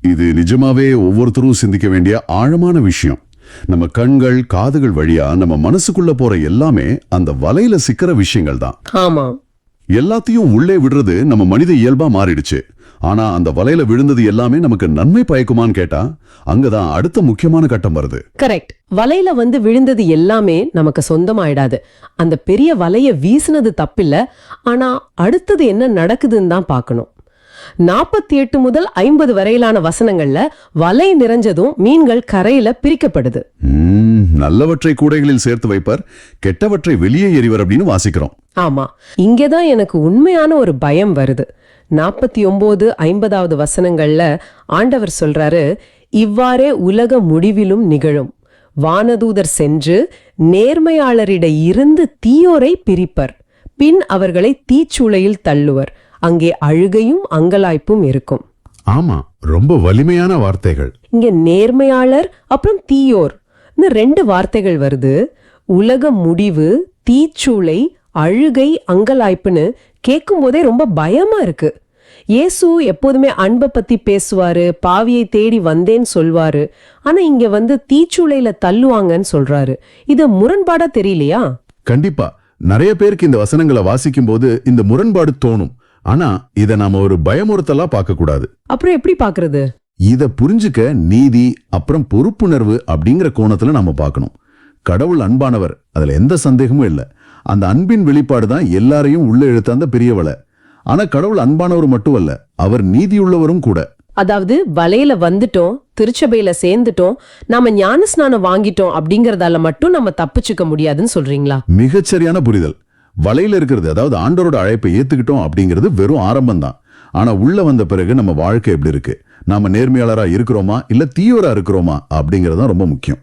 S2: இது நிஜமாவே ஒவ்வொருத்தரும் சிந்திக்க வேண்டிய ஆழமான விஷயம். நம்ம கண்கள் காதுகள் வழியா நம்ம மனசுக்குள்ள போற எல்லாமே அந்த வலையில சிக்கிற விஷயங்கள் தான்.
S3: ஆமா,
S2: எல்லாத்தையும் உள்ளே விடுறது நம்ம மனித இயல்பா மாறிடுச்சு. ஆனா அந்த வலையில விழுந்தது எல்லாமே நமக்கு நன்மை பயக்குமான்னு கேட்டா அங்கதான் அடுத்த முக்கியமான கட்டம் வருது.
S3: கரெக்ட். வலையில விழுந்தது எல்லாமே நமக்கு சொந்தமாயிடாது. அந்த பெரிய வலைய வீசினது தப்பில்ல, ஆனா அடுத்தது என்ன நடக்குதுன்னு தான் பார்க்கணும். 48 முதல் 50 வரையிலான வசனங்கள்ல வலை நிறைஞ்சதும் மீன்கள் கரையில பிரிக்கப்படுது.
S2: நல்லவற்றை கூடைகளில் சேர்த்து வைப்பார், கெட்டவற்றை வெளியே எறிவர் அப்படின்னு வாசிக்கிறோம்.
S3: ஆமா, இங்கதான் எனக்கு உண்மையான ஒரு பயம் வருது. 49, 50வது வசனங்கள்ல ஆண்டவர் சொல்றாரு, இவ்வாறே உலக முடிவிலும் நிகழும். வானதூதர் சென்று நேர்மையாளரிட இருந்து தீயோரை பிரிப்பர், பின் அவர்களை தீச்சூளையில் தள்ளுவர், அங்கே அழுகையும் அங்கலாய்ப்பும் இருக்கும்.
S2: ஆமா, ரொம்ப வலிமையான வார்த்தைகள்.
S3: இங்க நேர்மையாளர் அப்புறம் தீயோர் 2 வார்த்தைகள் வருது. உலக முடிவு, தீச்சூளை, அழுகை, அங்கலாய்ப்புன்னு கேட்கும் போதே ரொம்ப பயமா இருக்கு. இயேசு எப்போதுமே அன்பை பத்தி பேசுவாரு, பாவியை தேடி வந்தேன்னு சொல்வாரு. ஆனா இங்க தீச்சூளையில தள்ளுவாங்கன்னு சொல்றாரு. இது முரண்பாடா தெரியலையா?
S2: கண்டிப்பா நிறைய பேருக்கு இந்த வசனங்களை வாசிக்கும் போது இந்த முரண்பாடு தோணும். ஆனா இத நாம ஒரு பயமுறுத்தலா பார்க்க கூடாது.
S3: அப்புறம் எப்படி பாக்குறது?
S2: இத புரிஞ்சுக்க நீதி அப்புறம் பொறுப்புணர்வு அப்படிங்கிற கோணத்துல நாம பார்க்கணும். கடவுள் அன்பானவர், அதுல எந்த சந்தேகமும் இல்ல. அந்த அன்பின் வெளிப்பாடு தான் எல்லாரையும் உள்ள இழுத்த அந்த பெரிய வலை. ஆனா கடவுள் அன்பானவர் மட்டும் அல்ல, அவர் நீதியுள்ளவரும் கூட.
S3: அதாவது வலையில வந்துட்டோம், திருச்சபையில சேர்ந்துட்டோம், நாம ஞான ஸ்நானம் வாங்கிட்டோம் அப்படிங்கறதால மட்டும் நம்ம தப்பிச்சுக்க முடியாதுன்னு சொல்றீங்களா?
S2: மிகச்சரியான புரிதல். வலையில இருக்கிறது, அதாவது ஆண்டவரோட அழைப்பை ஏத்துக்கிட்டோம் அப்படிங்கிறது வெறும் ஆரம்பம் தான். ஆனா உள்ள வந்த பிறகு நம்ம வாழ்க்கை எப்படி இருக்கு, நாம நேர்மையாளரா இருக்கிறோமா இல்ல தீவிரா இருக்கிறோமா அப்படிங்கறது ரொம்ப முக்கியம்.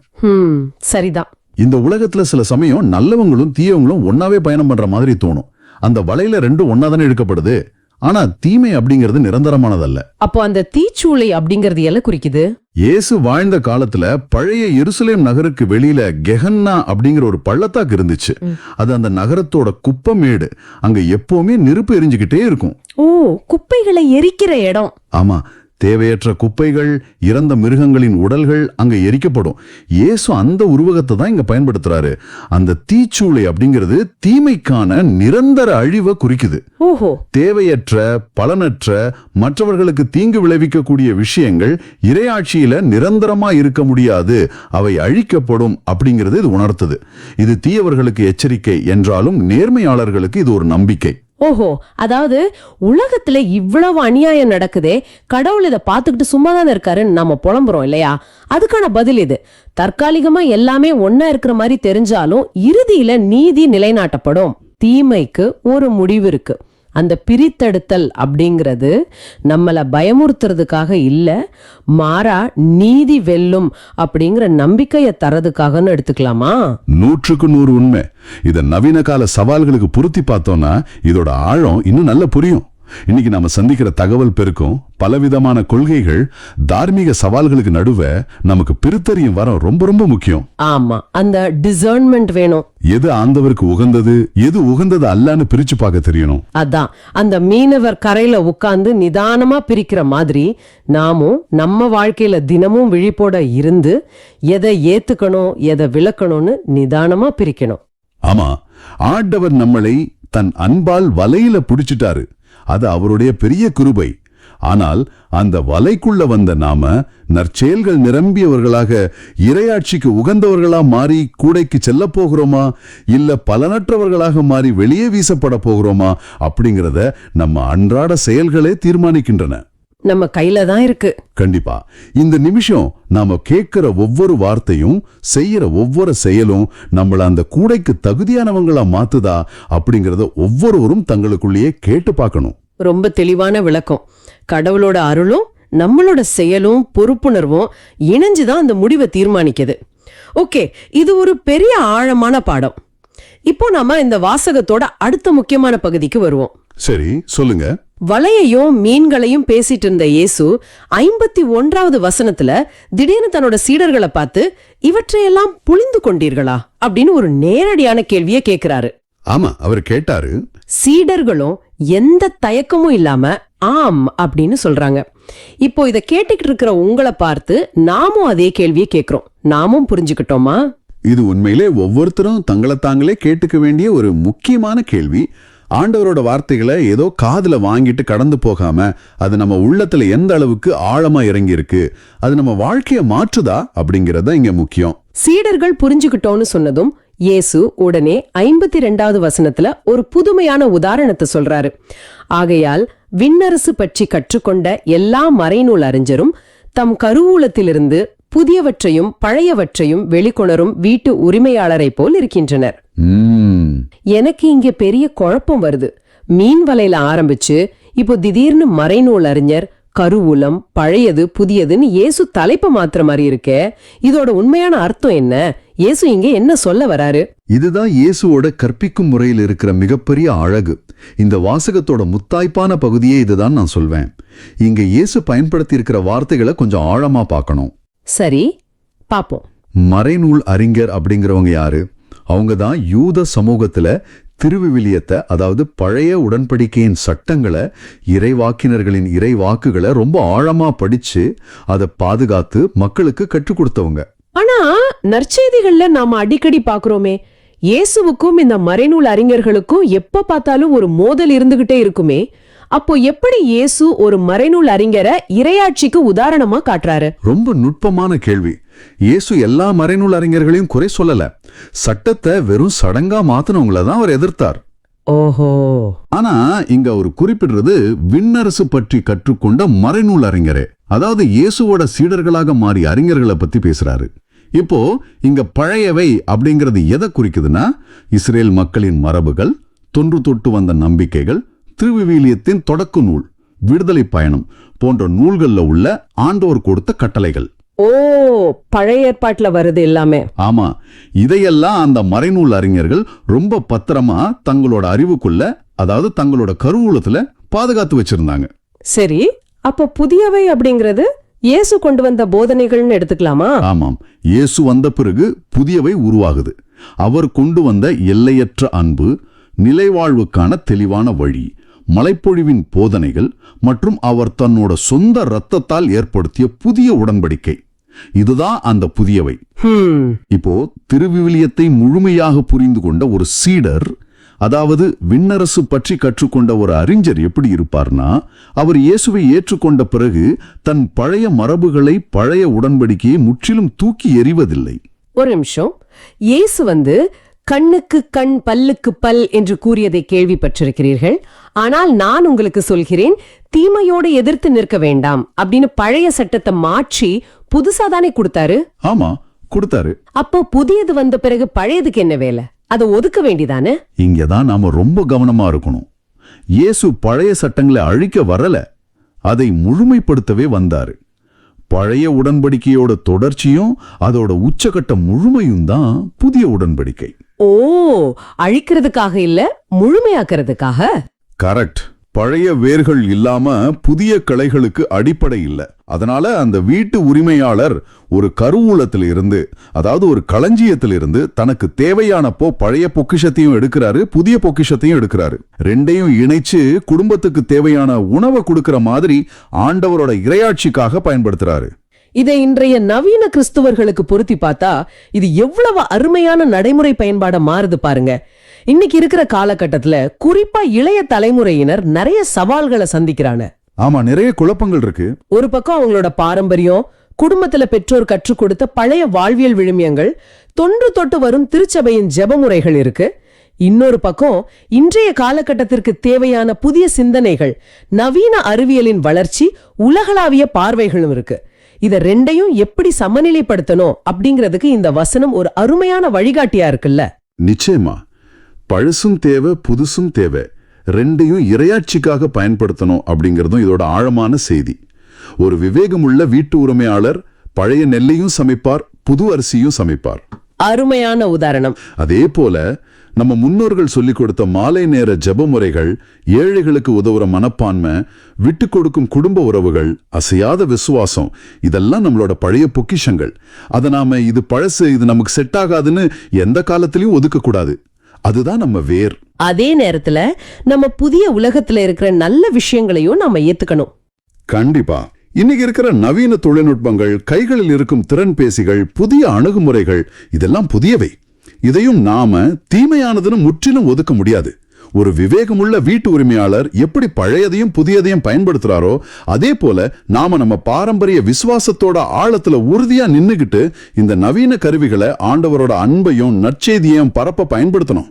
S3: சரிதான்.
S2: இந்த உலகத்துல சில சமயம் நல்லவங்களும் தீயவங்களும் ஒன்னாவே பயணம் பண்ற மாதிரி தோணும். அந்த வலையில ரெண்டும் ஒன்னாதானே இழுக்கப்படுது. ஆனா தீமை அப்படிங்கிறது நிரந்தரமானதல்ல.
S3: அப்போ அந்த தீச்சூளை அப்படிங்கிறது எல்லாம் குறிக்குது.
S2: இயேசு வாழ்ந்த காலத்துல பழைய எருசலேம் நகருக்கு வெளியில கெஹன்னா அப்படிங்கிற ஒரு பள்ளத்தாக்கு இருந்துச்சு. அது அந்த நகரத்தோட குப்பமேடு. அங்க எப்பவுமே நெருப்பு எரிஞ்சுக்கிட்டே இருக்கும்.
S3: ஓ, குப்பைகளை எரிக்கிற இடம்.
S2: ஆமா, தேவையற்ற குப்பைகள், இறந்த மிருகங்களின் உடல்கள் அங்க எரிக்கப்படும். இயேசு அந்த உருவகத்தை தான் இங்க பயன்படுத்துறாரு. அந்த தீச்சூளை அப்படிங்கிறது தீமைக்கான நிரந்தர அழிவை குறிக்குது.
S3: ஓஹோ,
S2: தேவையற்ற, பலனற்ற, மற்றவர்களுக்கு தீங்கு விளைவிக்கக்கூடிய விஷயங்கள் இறையாட்சியில நிரந்தரமா இருக்க முடியாது, அவை அழிக்கப்படும் அப்படிங்கிறது இது உணர்த்துது. இது தீயவர்களுக்கு எச்சரிக்கை என்றாலும் நேர்மையாளர்களுக்கு இது ஒரு நம்பிக்கை.
S3: ஓஹோ, அதாவது உலகத்துல இவ்வளவு அநியாயம் நடக்குதே, கடவுள் இதை பார்த்துக்கிட்டு சும்மாதான் இருக்காருன்னு நாம புலம்புறோம் இல்லையா? அதுக்கான பதில் இது. தற்காலிகமா எல்லாமே ஒன்னா இருக்கிற மாதிரி தெரிஞ்சாலும் இறுதியில நீதி நிலைநாட்டப்படும். தீமைக்கு ஒரு முடிவு இருக்கு. அந்த பிரித்தெடுத்தல் அப்படிங்கிறது நம்மள பயமுறுத்துறதுக்காக இல்ல, மாறா நீதி வெல்லும் அப்படிங்கிற நம்பிக்கையை தரதுக்காகன்னு எடுத்துக்கலாமா?
S2: 100% உண்மை. இத நவீன கால சவால்களுக்கு பொருத்தி பார்த்தோம்னா இதோட ஆழம் இன்னும் நல்ல புரியும். இன்னைக்கு நாம சந்திக்கிற தகவல் பெருக்கும், பலவிதமான கொள்கைகள், தார்மீக சவால்களுக்கு நடுவே நமக்கு பிரித்தறியும் வரம் ரொம்ப ரொம்ப முக்கியம்.
S3: ஆமா, அந்த டிசர்ன்மெண்ட் வேணும்.
S2: எது ஆண்டவருக்கு உகந்தது, எது உகந்தது அல்லன்னு பிரிச்சு பார்க்க தெரியணும்.
S3: அதான் அந்த மீனவர் கரையில உட்கார்ந்து நிதானமா பிரிக்கிற மாதிரி நாமும் நம்ம வாழ்க்கையில தினமும் விழிப்போட இருந்து எதை ஏத்துக்கணும் எதை விளக்கணும்னு நிதானமா பிரிக்கணும்.
S2: ஆமா, ஆண்டவர் நம்மளை தன் அன்பால் வலையில புடிச்சிட்டாரு. அது அவருடைய பெரிய கிருபை. ஆனால் அந்த வலைக்குள்ள வந்த நாம நற்செயல்கள் நிரம்பியவர்களாக இறையாட்சிக்கு உகந்தவர்களா மாறி கூடைக்கு செல்ல போகிறோமா இல்ல பலனற்றவர்களாக மாறி வெளியே வீசப்பட போகிறோமா அப்படிங்கறத நம்ம அன்றாட செயல்களே தீர்மானிக்கின்றன.
S3: நம்ம கையில தான் இருக்கு.
S2: கண்டிப்பா. இந்த நிமிஷம் நாம கேட்கிற ஒவ்வொரு வார்த்தையும் செய்யற ஒவ்வொரு செயலும் நம்மள அந்த கூடைக்கு தகுதியானவங்களா மாத்துதா அப்படிங்கறத ஒவ்வொருவரும் தங்களுக்குள்ளேயே கேட்டு பார்க்கணும்.
S3: ரொம்ப தெளிவான விளக்கம். கடவுளோட அருளும் நம்மளோட செயலும் பொறுப்புணர்வும் இணைஞ்சுதான் அந்த முடிவை தீர்மானிக்குது. ஓகே, இது ஒரு பெரிய ஆழமான பாடம். இப்போ நாம இந்த வாசகத்தோட அடுத்த முக்கியமான பகுதிக்கு வருவோம்.
S2: சரி, சொல்லுங்க.
S3: வலையையும் மீன்களையும் பேசிட்டு இருந்த இயேசு 51வது வசனத்துல திடீர்னு தன்னோட சீடர்களை பார்த்து இவற்றையெல்லாம் புளிந்து கொண்டீர்களா அப்படின்னு ஒரு நேரடியான கேள்வியை கேக்குறாரு.
S2: ஆமா, அவர் கேட்டாரு.
S3: சீடர்களும் எந்த தயக்கமும் இல்லாம ஆம் அப்படின்னு சொல்றாங்க. இப்போ இத கேட்டுக்கிட்டு இருக்கிற உங்களை பார்த்து நாமும் அதே கேள்வியை கேக்குறோம். நாமும் புரிஞ்சுக்கிட்டோமா?
S2: இது உண்மையிலே ஒவ்வொருத்தரும் தங்களை தாங்களே கேட்டுக்க வேண்டிய ஒரு முக்கியமான கேள்வி. ஆண்டவரோட வார்த்தைகளை ஏதோ காதுல வாங்கிட்டு கடந்து போகாம அது நம்ம உள்ளத்துல எந்த அளவுக்கு ஆழமா இறங்கி இருக்கு, அது நம்ம வாழ்க்கைய மாற்றுதா அப்படிங்கறத இங்க முக்கியம்.
S3: சீடர்கள் புரிஞ்சுக்கிட்டோன்னு சொன்னதும் இயேசு உடனே 52வது வசனத்துல ஒரு புதுமையான உதாரணத்தை சொல்றாரு. ஆகையால் விண்ணரசு பற்றி கற்றுக்கொண்ட எல்லா மறைநூல் அறிஞரும் தம் கருவூலத்திலிருந்து புதியவற்றையும் பழையவற்றையும் வெளிக்கொணரும் வீட்டு உரிமையாளரை போல் இருக்கின்றனர். எனக்கு இங்க பெரிய குழப்பம் வருது. மீன் வலையில ஆரம்பிச்சு இப்போ திடீர்னு மறைநூல் அறிஞர், கருவூலம், பழையது புதியதுன்னு இயேசு தலைப்பை மாத்திர மாதிரி இருக்கே. இதோட உண்மையான அர்த்தம் என்ன? இயேசு இங்க என்ன சொல்ல வராரு?
S6: இதுதான் இயேசுவோட கற்பிக்கும் முறையில் இருக்கிற மிகப்பெரிய அழகு. இந்த வாசகத்தோட முத்தாய்ப்பான பகுதியே இதுதான் நான் சொல்வேன். இங்க இயேசு பயன்படுத்தி இருக்கிற வார்த்தைகளை கொஞ்சம் ஆழமா பார்க்கணும்.
S3: சரி, பாப்போம்.
S6: மறைநூல் அறிஞர் அப்படிங்கிறவங்க யாரு? அவங்க தான் யூத சமூகத்துல திருவிவிலியத்தை, அதாவது பழைய உடன்படிக்கையின் சட்டங்களை, இறைவாக்கினர்களின் இறைவாக்குகளை ரொம்ப ஆழமா படிச்சு அதை பாதுகாத்து மக்களுக்கு கற்றுக் கொடுத்தவங்க.
S3: ஆனா நற்செய்திகள்ல நாம அடிக்கடி பாக்குறோமே, இயேசுவுக்கும் இந்த மறைநூல் அறிஞர்களுக்கும் எப்ப பார்த்தாலும் ஒரு மோதல் இருந்துகிட்டே இருக்குமே. அப்போ எப்படி இயேசு ஒரு மறைநூல் அறிஞரை இறையாட்சிக்கு உதாரணமா காட்டுறாரு?
S6: ரொம்ப நுட்பமான கேள்வி. இயேசு எல்லா மறைநூல் அறிஞர்களையும் குறை சொல்லல. சட்டத்தை வெறும் சடங்கா மாத்தினவங்கள தான் அவர் எதிர்த்தார்.
S3: ஓஹோ.
S6: ஆனா இங்க அவர் குறிப்பிடுறது விண்ணரசு பற்றி கற்றுக்கொண்ட மறைநூல் அறிஞரே, அதாவது இயேசுவோட சீடர்களாக மாறி அறிஞர்களை பத்தி பேசுறாரு. இப்போ இங்க பழையவை அப்படிங்கிறது எதை குறிக்குதுன்னா, இஸ்ரேல் மக்களின் மரபுகள், தொன்று தொட்டு வந்த நம்பிக்கைகள், திருவிவிலியத்தின் தொடக்க நூல், விடுதலை பயணம் போன்ற நூல்கள்ல உள்ள ஆண்டவர் கொடுத்த கட்டளைகள்.
S3: ஓ, பழைய ஏற்பாட்டுல வருது எல்லாமே.
S6: ஆமா, இதையெல்லாம் அந்த மறைநூல் அறிஞர்கள் ரொம்ப பத்திரமா தங்களோட அறிவுக்குள்ள, அதாவது தங்களோட கருவூலத்துல பாதுகாத்து வச்சிருந்தாங்க.
S3: சரி, அப்ப புதியவை அப்படிங்கிறது இயேசு கொண்டு வந்த போதனைகள்னு எடுத்துக்கலாமா?
S6: ஆமாம், இயேசு வந்த பிறகு புதியவை உருவாகுது. அவர் கொண்டு வந்த எல்லையற்ற அன்பு, நிலைவாழ்வுக்கான தெளிவான வழி, மலைப்பொழிவின் போதனைகள் மற்றும் அவர் தன்னோட சொந்த இரத்தத்தால் ஏற்படுத்திய புதிய உடன்படிக்கை, இதுதான் அந்த புதியவை. இப்போ திருவிவிலியத்தை முழுமையாக புரிந்து கொண்ட ஒரு சீடர், அதாவது விண்ணரசு பற்றி கற்றுக்கொண்ட ஒரு அறிஞர் எப்படி இருப்பார்னா, அவர் இயேசுவை ஏற்றுக்கொண்ட பிறகு தன் பழைய மரபுகளை, பழைய உடன்படிக்கையை முற்றிலும் தூக்கி எறிவதில்லை.
S3: ஒரு நிமிஷம். இயேசு கண்ணுக்கு கண் பல்லுக்கு பல் என்று கூறியதை கேள்விப்பட்டிருக்கிறீர்கள். ஆனால் நான் உங்களுக்கு சொல்கிறேன், தீமையோடு எதிர்த்து நிற்க வேண்டாம் அப்படின்னு பழைய சட்டத்தை மாற்றி புதுசாதானே கொடுத்தாரு.
S6: ஆமா, கொடுத்தாரு.
S3: அப்போ புதியது வந்த பிறகு பழையதுக்கு என்ன வேலை? அதை ஒதுக்க வேண்டிதானே?
S6: இங்கதான் நாம ரொம்ப கவனமா இருக்கணும். இயேசு பழைய சட்டங்களை அழிக்க வரல, அதை முழுமைப்படுத்தவே வந்தாரு. பழைய உடன்படிக்கையோட தொடர்ச்சியும் அதோட உச்சகட்ட முழுமையும் தான் புதிய உடன்படிக்கை.
S3: ஓ, அழிக்கிறதுக்காக இல்ல, முழுமையாக்குறதுக்காக.
S2: கரெக்ட். பழைய வேர்கள் இல்லாம புதிய கிளைகளுக்கு அடிப்படை இல்ல. அதனால அந்த வீட்டு உரிமையாளர் ஒரு கருவூலத்தில் இருந்து, அதாவது ஒரு களஞ்சியத்தில் இருந்து தனக்கு தேவையானப்போ பழைய பொக்கிஷத்தையும் எடுக்கிறாரு, புதிய பொக்கிஷத்தையும் எடுக்கிறாரு. ரெண்டையும் இணைச்சு குடும்பத்துக்கு தேவையான உணவை கொடுக்கிற மாதிரி ஆண்டவரோட இறையாட்சிக்காக பயன்படுத்துறாரு.
S3: இதை இன்றைய நவீன கிறிஸ்துவர்களுக்கு பொருத்தி பார்த்தா இது எவ்வளவு அருமையான நடைமுறை பயன்பாட மாறுது பாருங்க. இன்னைக்கு இருக்கிற காலகட்டத்துல குறிப்பா இளைய தலைமுறையினர் நிறைய சவால்களை சந்திக்கிறாங்க.
S2: ஆமா, நிறைய குழப்பங்கள் இருக்கு.
S3: ஒரு பக்கம் அவங்களோட பாரம்பரியம், குடும்பத்துல பெற்றோர் கற்றுக் கொடுத்த பழைய வாழ்வியல் விழுமியங்கள், தொன்று தொட்டு வரும் திருச்சபையின் ஜெபமுறைகள் இருக்கு. இன்னொரு பக்கம் இன்றைய காலகட்டத்திற்கு தேவையான புதிய சிந்தனைகள், நவீன அறிவியலின் வளர்ச்சி, உலகளாவிய பார்வைகளும் இருக்கு. இத ரெண்டையும் எப்படி சமநிலைப்படுத்தணும் அப்படிங்கிறதுக்கு இந்த வசனம் ஒரு அருமையான வழிகாட்டியா இருக்குல்ல?
S2: நிச்சயமா. பழசும் தேவை, புதுசும் தேவை. ரெண்டையும் இறையாட்சிக்காக பயன்படுத்தணும் அப்படிங்கறதும் இதோட ஆழமான செய்தி. ஒரு விவேகமுள்ள வீட்டு உரிமையாளர் பழைய நெல்லையும் சமைப்பார், புது அரிசியும் சமைப்பார்.
S3: அருமையான உதாரணம்.
S2: அதே போல
S6: நம்ம முன்னோர்கள் சொல்லிக் கொடுத்த மாலை நேர ஜெப முறைகள், ஏழைகளுக்கு உதவுற மனப்பான்மை, விட்டு கொடுக்கும் குடும்ப உறவுகள், அசையாத விசுவாசம், இதெல்லாம் நம்மளோட பழைய பொக்கிஷங்கள். அதை நாம இது பழசு, இது நமக்கு செட் ஆகாதுன்னு எந்த காலத்திலயும் ஒதுக்க கூடாது. அதுதான் நம்ம வேர்.
S3: அதே நேரத்துல நம்ம புதிய உலகத்துல இருக்கிற நல்ல விஷயங்களையும் நாம ஏத்துக்கணும்.
S6: கண்டிப்பா. இன்னைக்கு இருக்கிற நவீன தொழில்நுட்பங்கள், கைகளில் இருக்கும் திறன்பேசிகள், புதிய அணுகுமுறைகள், இதெல்லாம் புதியவை. இதையும் நாம தீமையானதுன்னு முற்றிலும் ஒதுக்க முடியாது. ஒரு விவேகமுள்ள வீட்டு உரிமையாளர் எப்படி பழையதையும் புதியதையும் பயன்படுத்துறாரோ, அதே போல நாம நம்ம பாரம்பரிய விசுவாசத்தோட ஆழத்துல உறுதியா நின்னுகிட்டு இந்த நவீன கருவிகளை ஆண்டவரோட அன்பையும் நற்செய்தியையும் பரப்ப பயன்படுத்தணும்.